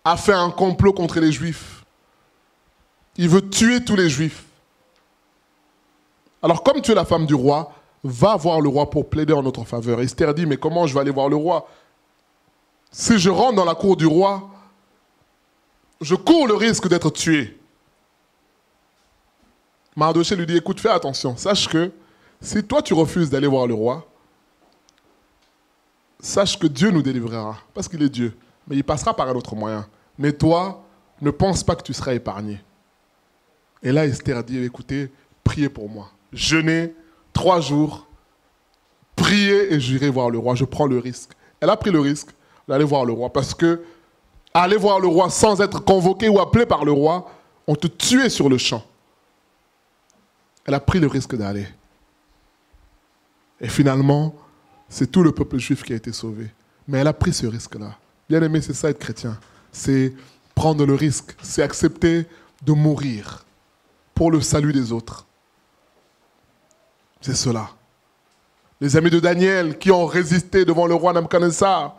a fait un complot contre les Juifs. Il veut tuer tous les Juifs. Alors comme tu es la femme du roi, va voir le roi pour plaider en notre faveur. Esther dit, mais comment je vais aller voir le roi? Si je rentre dans la cour du roi, je cours le risque d'être tué. Mardochée lui dit, écoute, fais attention. Sache que si toi tu refuses d'aller voir le roi, sache que Dieu nous délivrera. Parce qu'il est Dieu. Mais il passera par un autre moyen. Mais toi, ne pense pas que tu seras épargné. Et là, Esther dit, écoutez, priez pour moi. Jeûnez 3 jours, priez et j'irai voir le roi. Je prends le risque. Elle a pris le risque d'aller voir le roi. Parce que aller voir le roi sans être convoqué ou appelé par le roi, on te tuait sur le champ. Elle a pris le risque d'aller. Et finalement, c'est tout le peuple juif qui a été sauvé. Mais elle a pris ce risque-là. Bien aimé, c'est ça être chrétien. C'est prendre le risque. C'est accepter de mourir pour le salut des autres. C'est cela. Les amis de Daniel qui ont résisté devant le roi Nabuchodonosor,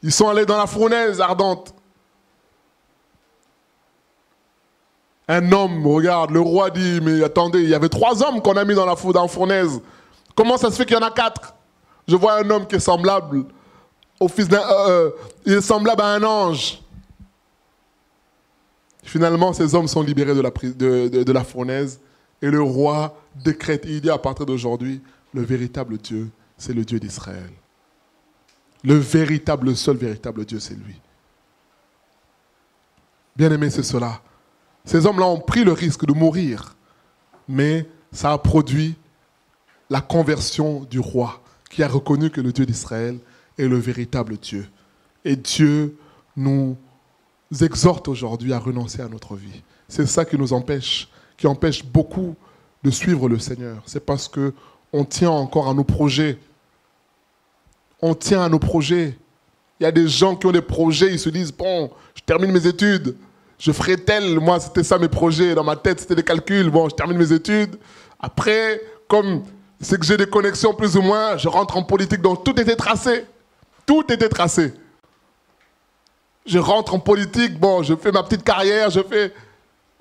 ils sont allés dans la fournaise ardente. Un homme, regarde, le roi dit, mais attendez, il y avait 3 hommes qu'on a mis dans la fournaise. Comment ça se fait qu'il y en a 4? Je vois un homme qui est semblable au fils il est semblable à un ange. Finalement, ces hommes sont libérés de la fournaise et le roi décrète, il dit à partir d'aujourd'hui, le véritable Dieu, c'est le Dieu d'Israël. Le seul véritable Dieu, c'est lui. Bien aimé, c'est cela. Ces hommes-là ont pris le risque de mourir, mais ça a produit la conversion du roi, qui a reconnu que le Dieu d'Israël est le véritable Dieu. Et Dieu nous exhorte aujourd'hui à renoncer à notre vie. C'est ça qui nous empêche, qui empêche beaucoup de suivre le Seigneur. C'est parce qu'on tient encore à nos projets. On tient à nos projets. Il y a des gens qui ont des projets, ils se disent, bon, je termine mes études, je ferai tel, moi c'était ça mes projets, dans ma tête c'était des calculs, bon, je termine mes études. Après, comme c'est que j'ai des connexions plus ou moins, je rentre en politique, donc tout était tracé. Tout était tracé. Je rentre en politique, bon, je fais ma petite carrière,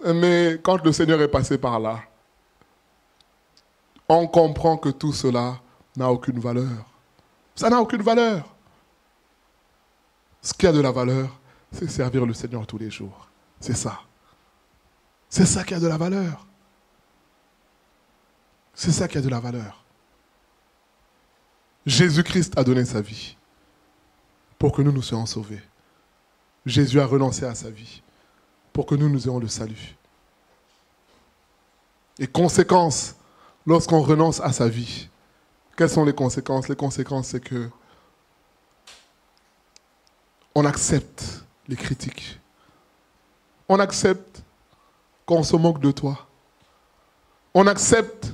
mais quand le Seigneur est passé par là, on comprend que tout cela n'a aucune valeur. Ça n'a aucune valeur. Ce qui a de la valeur, c'est servir le Seigneur tous les jours. C'est ça. C'est ça qui a de la valeur. C'est ça qui a de la valeur. Jésus-Christ a donné sa vie pour que nous soyons sauvés. Jésus a renoncé à sa vie pour que nous ayons le salut. Et conséquences, lorsqu'on renonce à sa vie, quelles sont les conséquences? Les conséquences, c'est que on accepte les critiques. On accepte qu'on se moque de toi. On accepte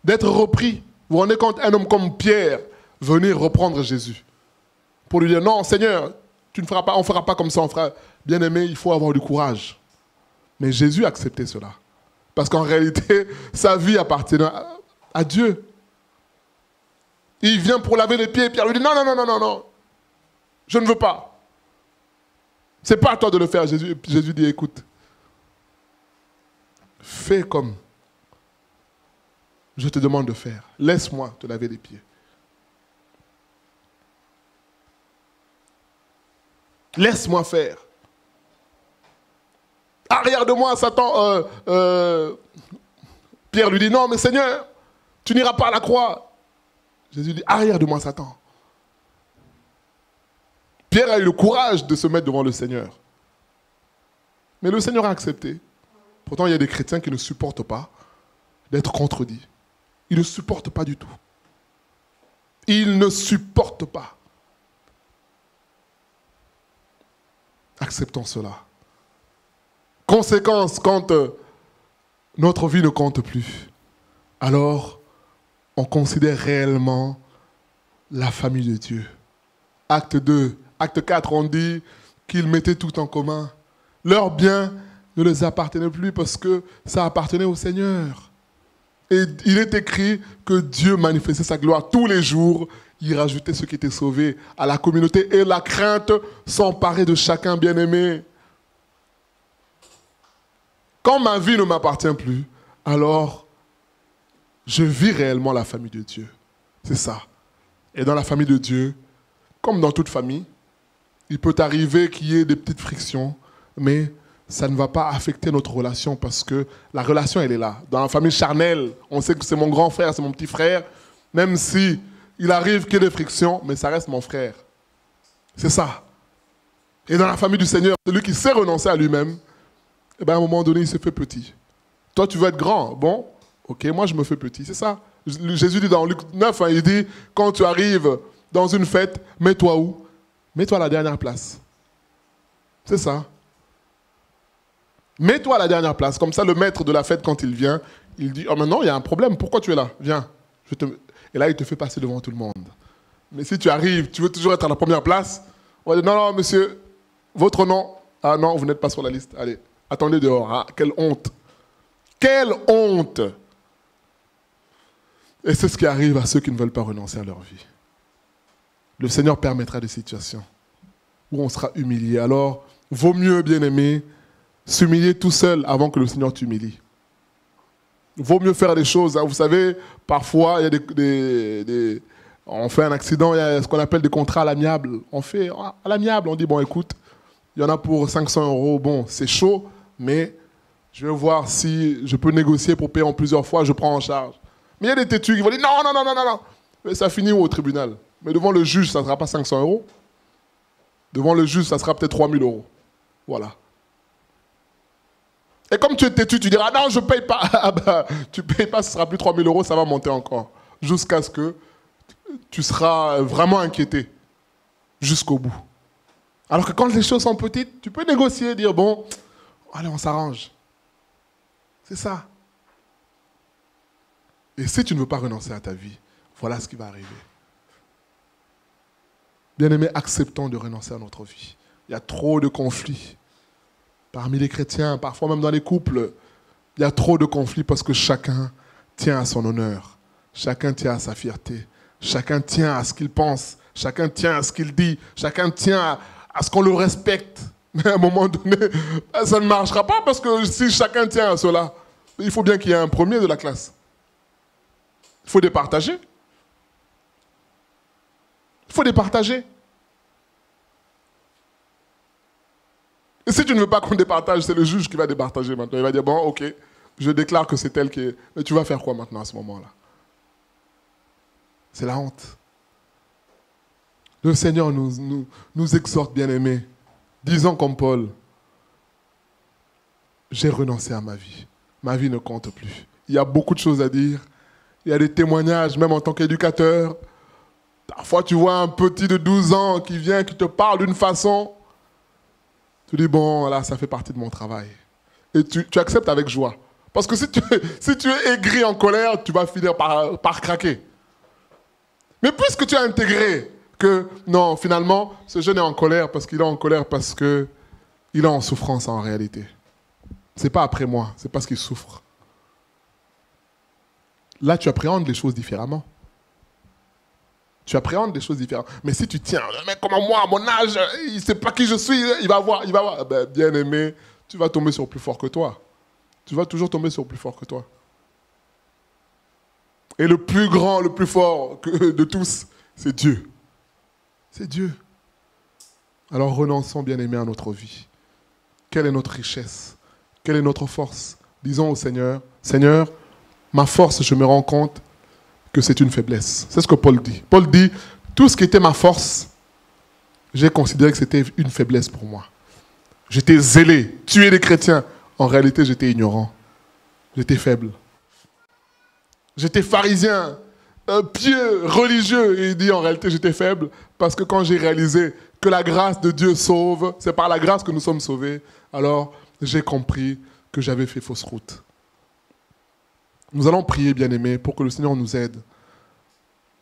d'être repris. Vous vous rendez compte, un homme comme Pierre venait reprendre Jésus pour lui dire, non, Seigneur, tu ne feras pas, on ne fera pas comme ça, on fera. Bien-aimé, il faut avoir du courage. Mais Jésus acceptait cela. Parce qu'en réalité, sa vie appartenait à Dieu. Il vient pour laver les pieds, Pierre lui dit, non, non, non, non, non, non, je ne veux pas. Ce n'est pas à toi de le faire. Jésus dit, écoute, fais comme je te demande de faire. Laisse-moi te laver les pieds. Laisse-moi faire. Arrière de moi, Satan. Pierre lui dit, non, mais Seigneur, tu n'iras pas à la croix. Jésus dit, arrière de moi, Satan. Pierre a eu le courage de se mettre devant le Seigneur. Mais le Seigneur a accepté. Pourtant, il y a des chrétiens qui ne supportent pas d'être contredits. Ils ne supportent pas du tout. Ils ne supportent pas. Acceptons cela. Conséquence, quand notre vie ne compte plus, alors on considère réellement la famille de Dieu. Acte 2, acte 4, on dit qu'ils mettaient tout en commun. Leurs biens ne les appartenaient plus parce que ça appartenait au Seigneur. Et il est écrit que Dieu manifestait sa gloire tous les jours. Il rajoutait ceux qui étaient sauvés à la communauté et la crainte s'emparait de chacun bien-aimé. Quand ma vie ne m'appartient plus, alors je vis réellement la famille de Dieu. C'est ça. Et dans la famille de Dieu, comme dans toute famille, il peut arriver qu'il y ait des petites frictions, mais ça ne va pas affecter notre relation parce que la relation, elle est là. Dans la famille charnelle, on sait que c'est mon grand frère, c'est mon petit frère, même si il arrive qu'il y ait des frictions, mais ça reste mon frère. C'est ça. Et dans la famille du Seigneur, celui qui sait renoncer à lui-même, eh bien, à un moment donné, il se fait petit. Toi, tu veux être grand. Bon, ok, moi, je me fais petit. C'est ça. Jésus dit dans Luc 9, il dit, quand tu arrives dans une fête, mets-toi où? Mets-toi à la dernière place. C'est ça. Mets-toi à la dernière place. Comme ça, le maître de la fête, quand il vient, il dit, oh, maintenant, il y a un problème. Pourquoi tu es là? Viens. Et là, il te fait passer devant tout le monde. Mais si tu arrives, tu veux toujours être à la première place, on va dire, non, non, monsieur, votre nom. Ah non, vous n'êtes pas sur la liste. Allez. Attendez dehors, hein. Quelle honte. Quelle honte. Et c'est ce qui arrive à ceux qui ne veulent pas renoncer à leur vie. Le Seigneur permettra des situations où on sera humilié. Alors, vaut mieux, bien-aimé, s'humilier tout seul avant que le Seigneur t'humilie. Vaut mieux faire des choses. Hein. Vous savez, parfois, il y a on fait un accident, il y a ce qu'on appelle des contrats à l'amiable. On fait à l'amiable, on dit, bon, écoute, il y en a pour 500 €. Bon, c'est chaud, mais je vais voir si je peux négocier pour payer en plusieurs fois, je prends en charge. Mais il y a des têtus qui vont dire non, non, non, non, non, non. Mais ça finit au tribunal. Mais devant le juge, ça ne sera pas 500 €. Devant le juge, ça sera peut-être 3 000 €. Voilà. Et comme tu es têtu, tu diras non, je ne paye pas. Ah bah, tu ne payes pas, ce ne sera plus 3 000 €, ça va monter encore. Jusqu'à ce que tu seras vraiment inquiété. Jusqu'au bout. Alors que quand les choses sont petites, tu peux négocier, dire bon, allez, on s'arrange. C'est ça. Et si tu ne veux pas renoncer à ta vie, voilà ce qui va arriver. Bien-aimés, acceptons de renoncer à notre vie. Il y a trop de conflits. Parmi les chrétiens, parfois même dans les couples, il y a trop de conflits parce que chacun tient à son honneur. Chacun tient à sa fierté. Chacun tient à ce qu'il pense. Chacun tient à ce qu'il dit. Chacun tient à ce qu'on le respecte. Mais à un moment donné, ça ne marchera pas parce que si chacun tient à cela, il faut bien qu'il y ait un premier de la classe. Il faut départager. Il faut départager. Et si tu ne veux pas qu'on départage, c'est le juge qui va départager maintenant. Il va dire, bon, ok, je déclare que c'est elle qui est... Mais tu vas faire quoi maintenant à ce moment-là? C'est la honte. Le Seigneur nous exhorte, bien-aimés. Disons comme Paul, j'ai renoncé à ma vie. Ma vie ne compte plus. Il y a beaucoup de choses à dire. Il y a des témoignages, même en tant qu'éducateur. Parfois, tu vois un petit de 12 ans qui vient, qui te parle d'une façon. Tu dis, bon, là, ça fait partie de mon travail. Et tu acceptes avec joie. Parce que si tu es aigri en colère, tu vas finir par craquer. Mais puisque tu as intégré que, non, finalement, ce jeune est en colère parce qu'il est en colère parce qu'il est en souffrance en réalité. Ce n'est pas après moi, c'est parce qu'il souffre. Là, tu appréhendes les choses différemment. Tu appréhendes les choses différemment. Mais si tu tiens, mais comment moi, à mon âge, il ne sait pas qui je suis, il va voir. Ben, bien aimé, tu vas tomber sur plus fort que toi. Tu vas toujours tomber sur plus fort que toi. Et le plus grand, le plus fort de tous, c'est Dieu. C'est Dieu. Alors renonçons, bien aimé, à notre vie. Quelle est notre richesse? Quelle est notre force? Disons au Seigneur, Seigneur, ma force, je me rends compte que c'est une faiblesse. C'est ce que Paul dit. Paul dit, tout ce qui était ma force, j'ai considéré que c'était une faiblesse pour moi. J'étais zélé, tuer les chrétiens. En réalité, j'étais ignorant. J'étais faible. J'étais pharisien, pieux, religieux. Et il dit, en réalité, j'étais faible parce que quand j'ai réalisé que la grâce de Dieu sauve, c'est par la grâce que nous sommes sauvés, alors j'ai compris que j'avais fait fausse route. Nous allons prier, bien-aimés, pour que le Seigneur nous aide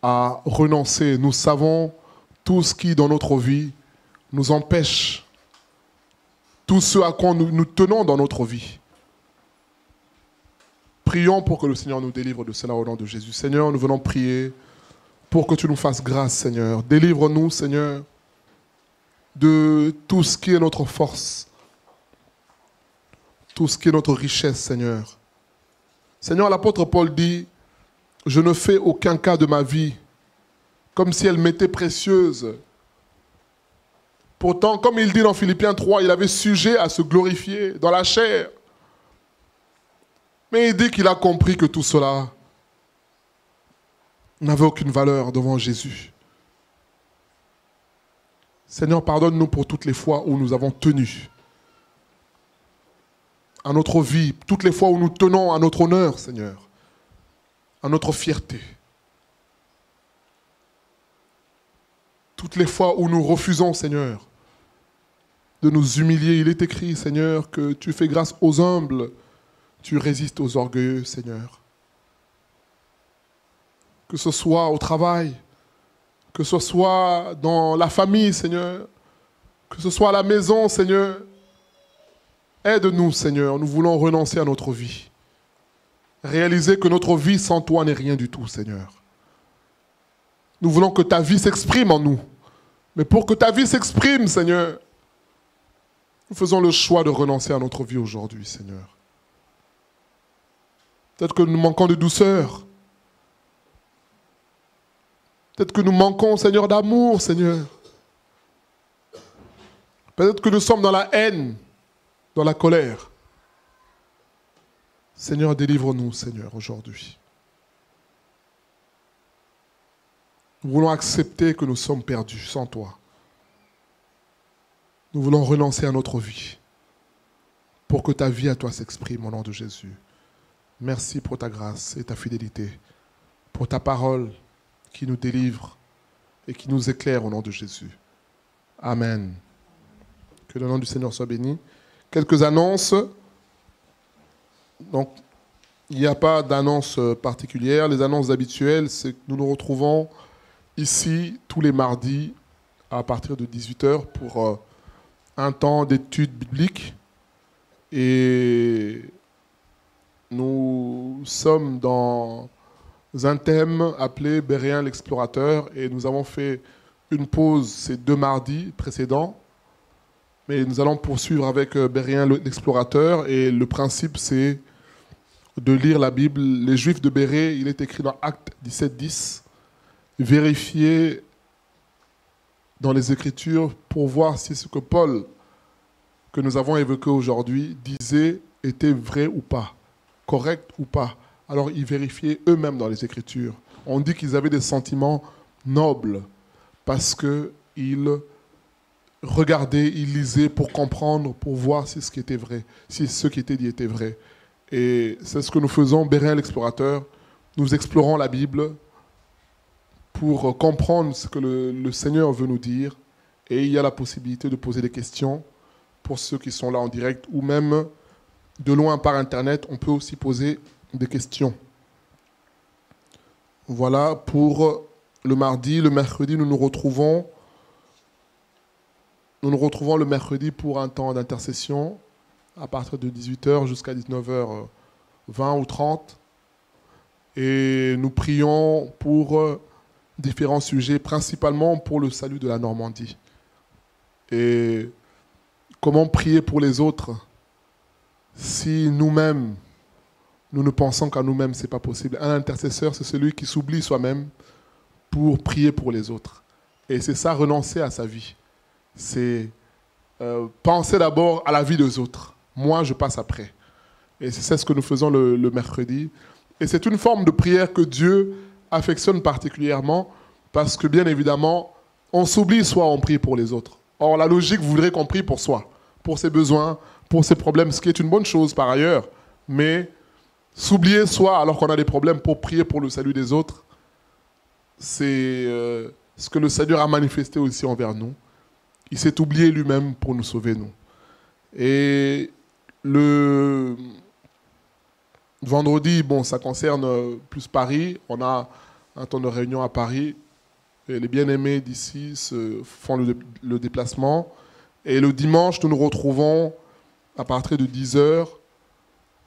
à renoncer. Nous savons tout ce qui, dans notre vie, nous empêche, tout ce à quoi nous tenons dans notre vie. Prions pour que le Seigneur nous délivre de cela au nom de Jésus. Seigneur, nous venons prier pour que tu nous fasses grâce, Seigneur. Délivre-nous, Seigneur, de tout ce qui est notre force, tout ce qui est notre richesse, Seigneur. Seigneur, l'apôtre Paul dit, je ne fais aucun cas de ma vie comme si elle m'était précieuse. Pourtant, comme il dit dans Philippiens 3, il avait sujet à se glorifier dans la chair. Mais il dit qu'il a compris que tout cela n'avait aucune valeur devant Jésus. Seigneur, pardonne-nous pour toutes les fois où nous avons tenu à notre vie, toutes les fois où nous tenons à notre honneur, Seigneur, à notre fierté. Toutes les fois où nous refusons, Seigneur, de nous humilier. Il est écrit, Seigneur, que tu fais grâce aux humbles, tu résistes aux orgueilleux, Seigneur. Que ce soit au travail, que ce soit dans la famille, Seigneur, que ce soit à la maison, Seigneur. Aide-nous, Seigneur, nous voulons renoncer à notre vie. Réaliser que notre vie sans toi n'est rien du tout, Seigneur. Nous voulons que ta vie s'exprime en nous. Mais pour que ta vie s'exprime, Seigneur, nous faisons le choix de renoncer à notre vie aujourd'hui, Seigneur. Peut-être que nous manquons de douceur. Peut-être que nous manquons, Seigneur, d'amour, Seigneur. Peut-être que nous sommes dans la haine, dans la colère. Seigneur, délivre-nous, Seigneur, aujourd'hui. Nous voulons accepter que nous sommes perdus sans toi. Nous voulons renoncer à notre vie pour que ta vie à toi s'exprime au nom de Jésus. Merci pour ta grâce et ta fidélité, pour ta parole qui nous délivre et qui nous éclaire au nom de Jésus. Amen. Que le nom du Seigneur soit béni. Quelques annonces. Donc, il n'y a pas d'annonce particulière. Les annonces habituelles, c'est que nous nous retrouvons ici tous les mardis à partir de 18h pour un temps d'études bibliques. Et nous sommes dans un thème appelé Béréen l'explorateur. Et nous avons fait une pause ces 2 mardis précédents. Mais nous allons poursuivre avec Béréen l'explorateur. Et le principe, c'est de lire la Bible. Les Juifs de Bérée, il est écrit dans Actes 17:10. Vérifier dans les Écritures pour voir si ce que Paul, que nous avons évoqué aujourd'hui, disait était vrai ou pas, correct ou pas. Alors ils vérifiaient eux-mêmes dans les Écritures. On dit qu'ils avaient des sentiments nobles parce qu'ils regardaient, ils lisaient pour comprendre, pour voir si ce qui était vrai, si ce qui était dit était vrai. Et c'est ce que nous faisons, Béréen l'explorateur. Nous explorons la Bible pour comprendre ce que le Seigneur veut nous dire. Et il y a la possibilité de poser des questions pour ceux qui sont là en direct ou même de loin par Internet. On peut aussi poser des questions. Voilà pour le mardi. Le mercredi, nous nous retrouvons le mercredi pour un temps d'intercession à partir de 18h jusqu'à 19h20 ou 30. Et nous prions pour différents sujets, principalement pour le salut de la Normandie. Et comment prier pour les autres si nous-mêmes, nous ne pensons qu'à nous-mêmes, ce n'est pas possible. Un intercesseur, c'est celui qui s'oublie soi-même pour prier pour les autres. Et c'est ça, renoncer à sa vie. C'est penser d'abord à la vie des autres. Moi, je passe après. Et c'est ce que nous faisons le mercredi. Et c'est une forme de prière que Dieu affectionne particulièrement parce que, bien évidemment, on s'oublie soit on prie pour les autres. Or, la logique voudrait qu'on prie pour soi, pour ses besoins, pour ses problèmes, ce qui est une bonne chose par ailleurs. Mais s'oublier soi alors qu'on a des problèmes pour prier pour le salut des autres, c'est ce que le Seigneur a manifesté aussi envers nous. Il s'est oublié lui-même pour nous sauver, nous. Et le vendredi, bon, ça concerne plus Paris. On a un temps de réunion à Paris. Et les bien-aimés d'ici font le déplacement. Et le dimanche, nous nous retrouvons à partir de 10h,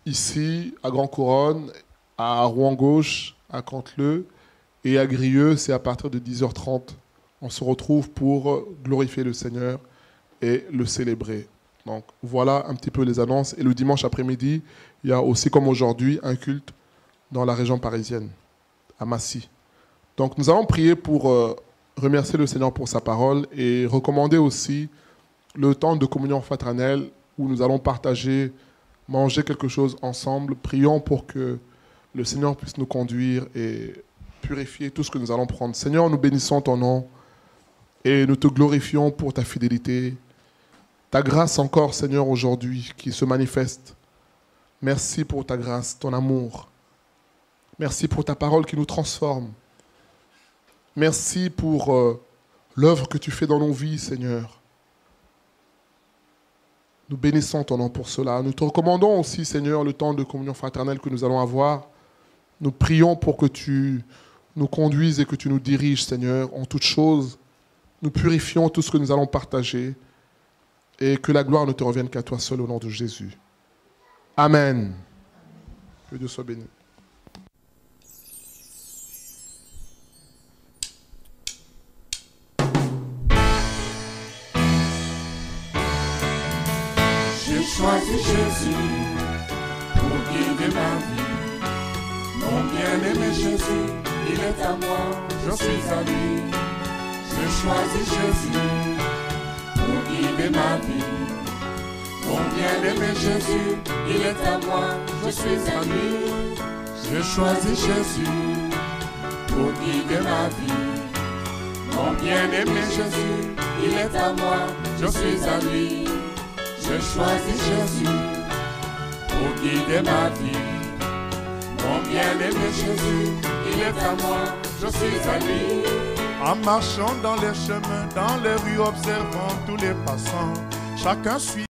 ici, à Grand Couronne, à Rouen-Gauche, à Canteleu, et à Grieux, c'est à partir de 10h30. On se retrouve pour glorifier le Seigneur et le célébrer. Donc voilà un petit peu les annonces. Et le dimanche après-midi, il y a aussi, comme aujourd'hui, un culte dans la région parisienne, à Massy. Donc nous allons prier pour remercier le Seigneur pour sa parole et recommander aussi le temps de communion fraternelle où nous allons partager, manger quelque chose ensemble. Prions pour que le Seigneur puisse nous conduire et purifier tout ce que nous allons prendre. Seigneur, nous bénissons ton nom et nous te glorifions pour ta fidélité. Ta grâce encore, Seigneur, aujourd'hui, qui se manifeste. Merci pour ta grâce, ton amour. Merci pour ta parole qui nous transforme. Merci pour l'œuvre que tu fais dans nos vies, Seigneur. Nous bénissons ton nom pour cela. Nous te recommandons aussi, Seigneur, le temps de communion fraternelle que nous allons avoir. Nous prions pour que tu nous conduises et que tu nous diriges, Seigneur, en toutes choses. Nous purifions tout ce que nous allons partager et que la gloire ne te revienne qu'à toi seul au nom de Jésus. Amen. Que Dieu soit béni. J'ai choisi Jésus pour guider ma vie. Mon bien-aimé Jésus, il est à moi, je suis à lui. J'ai choisi Jésus pour guider ma vie. Mon bien-aimé Jésus, il est à moi, je suis à lui. J'ai choisi Jésus pour guider ma vie. Mon bien-aimé Jésus, il est à moi, je suis à lui. J'ai choisi Jésus pour guider ma vie. Mon bien-aimé Jésus, il est à moi, je suis à lui. En marchant dans les chemins, dans les rues, observant tous les passants, chacun suit.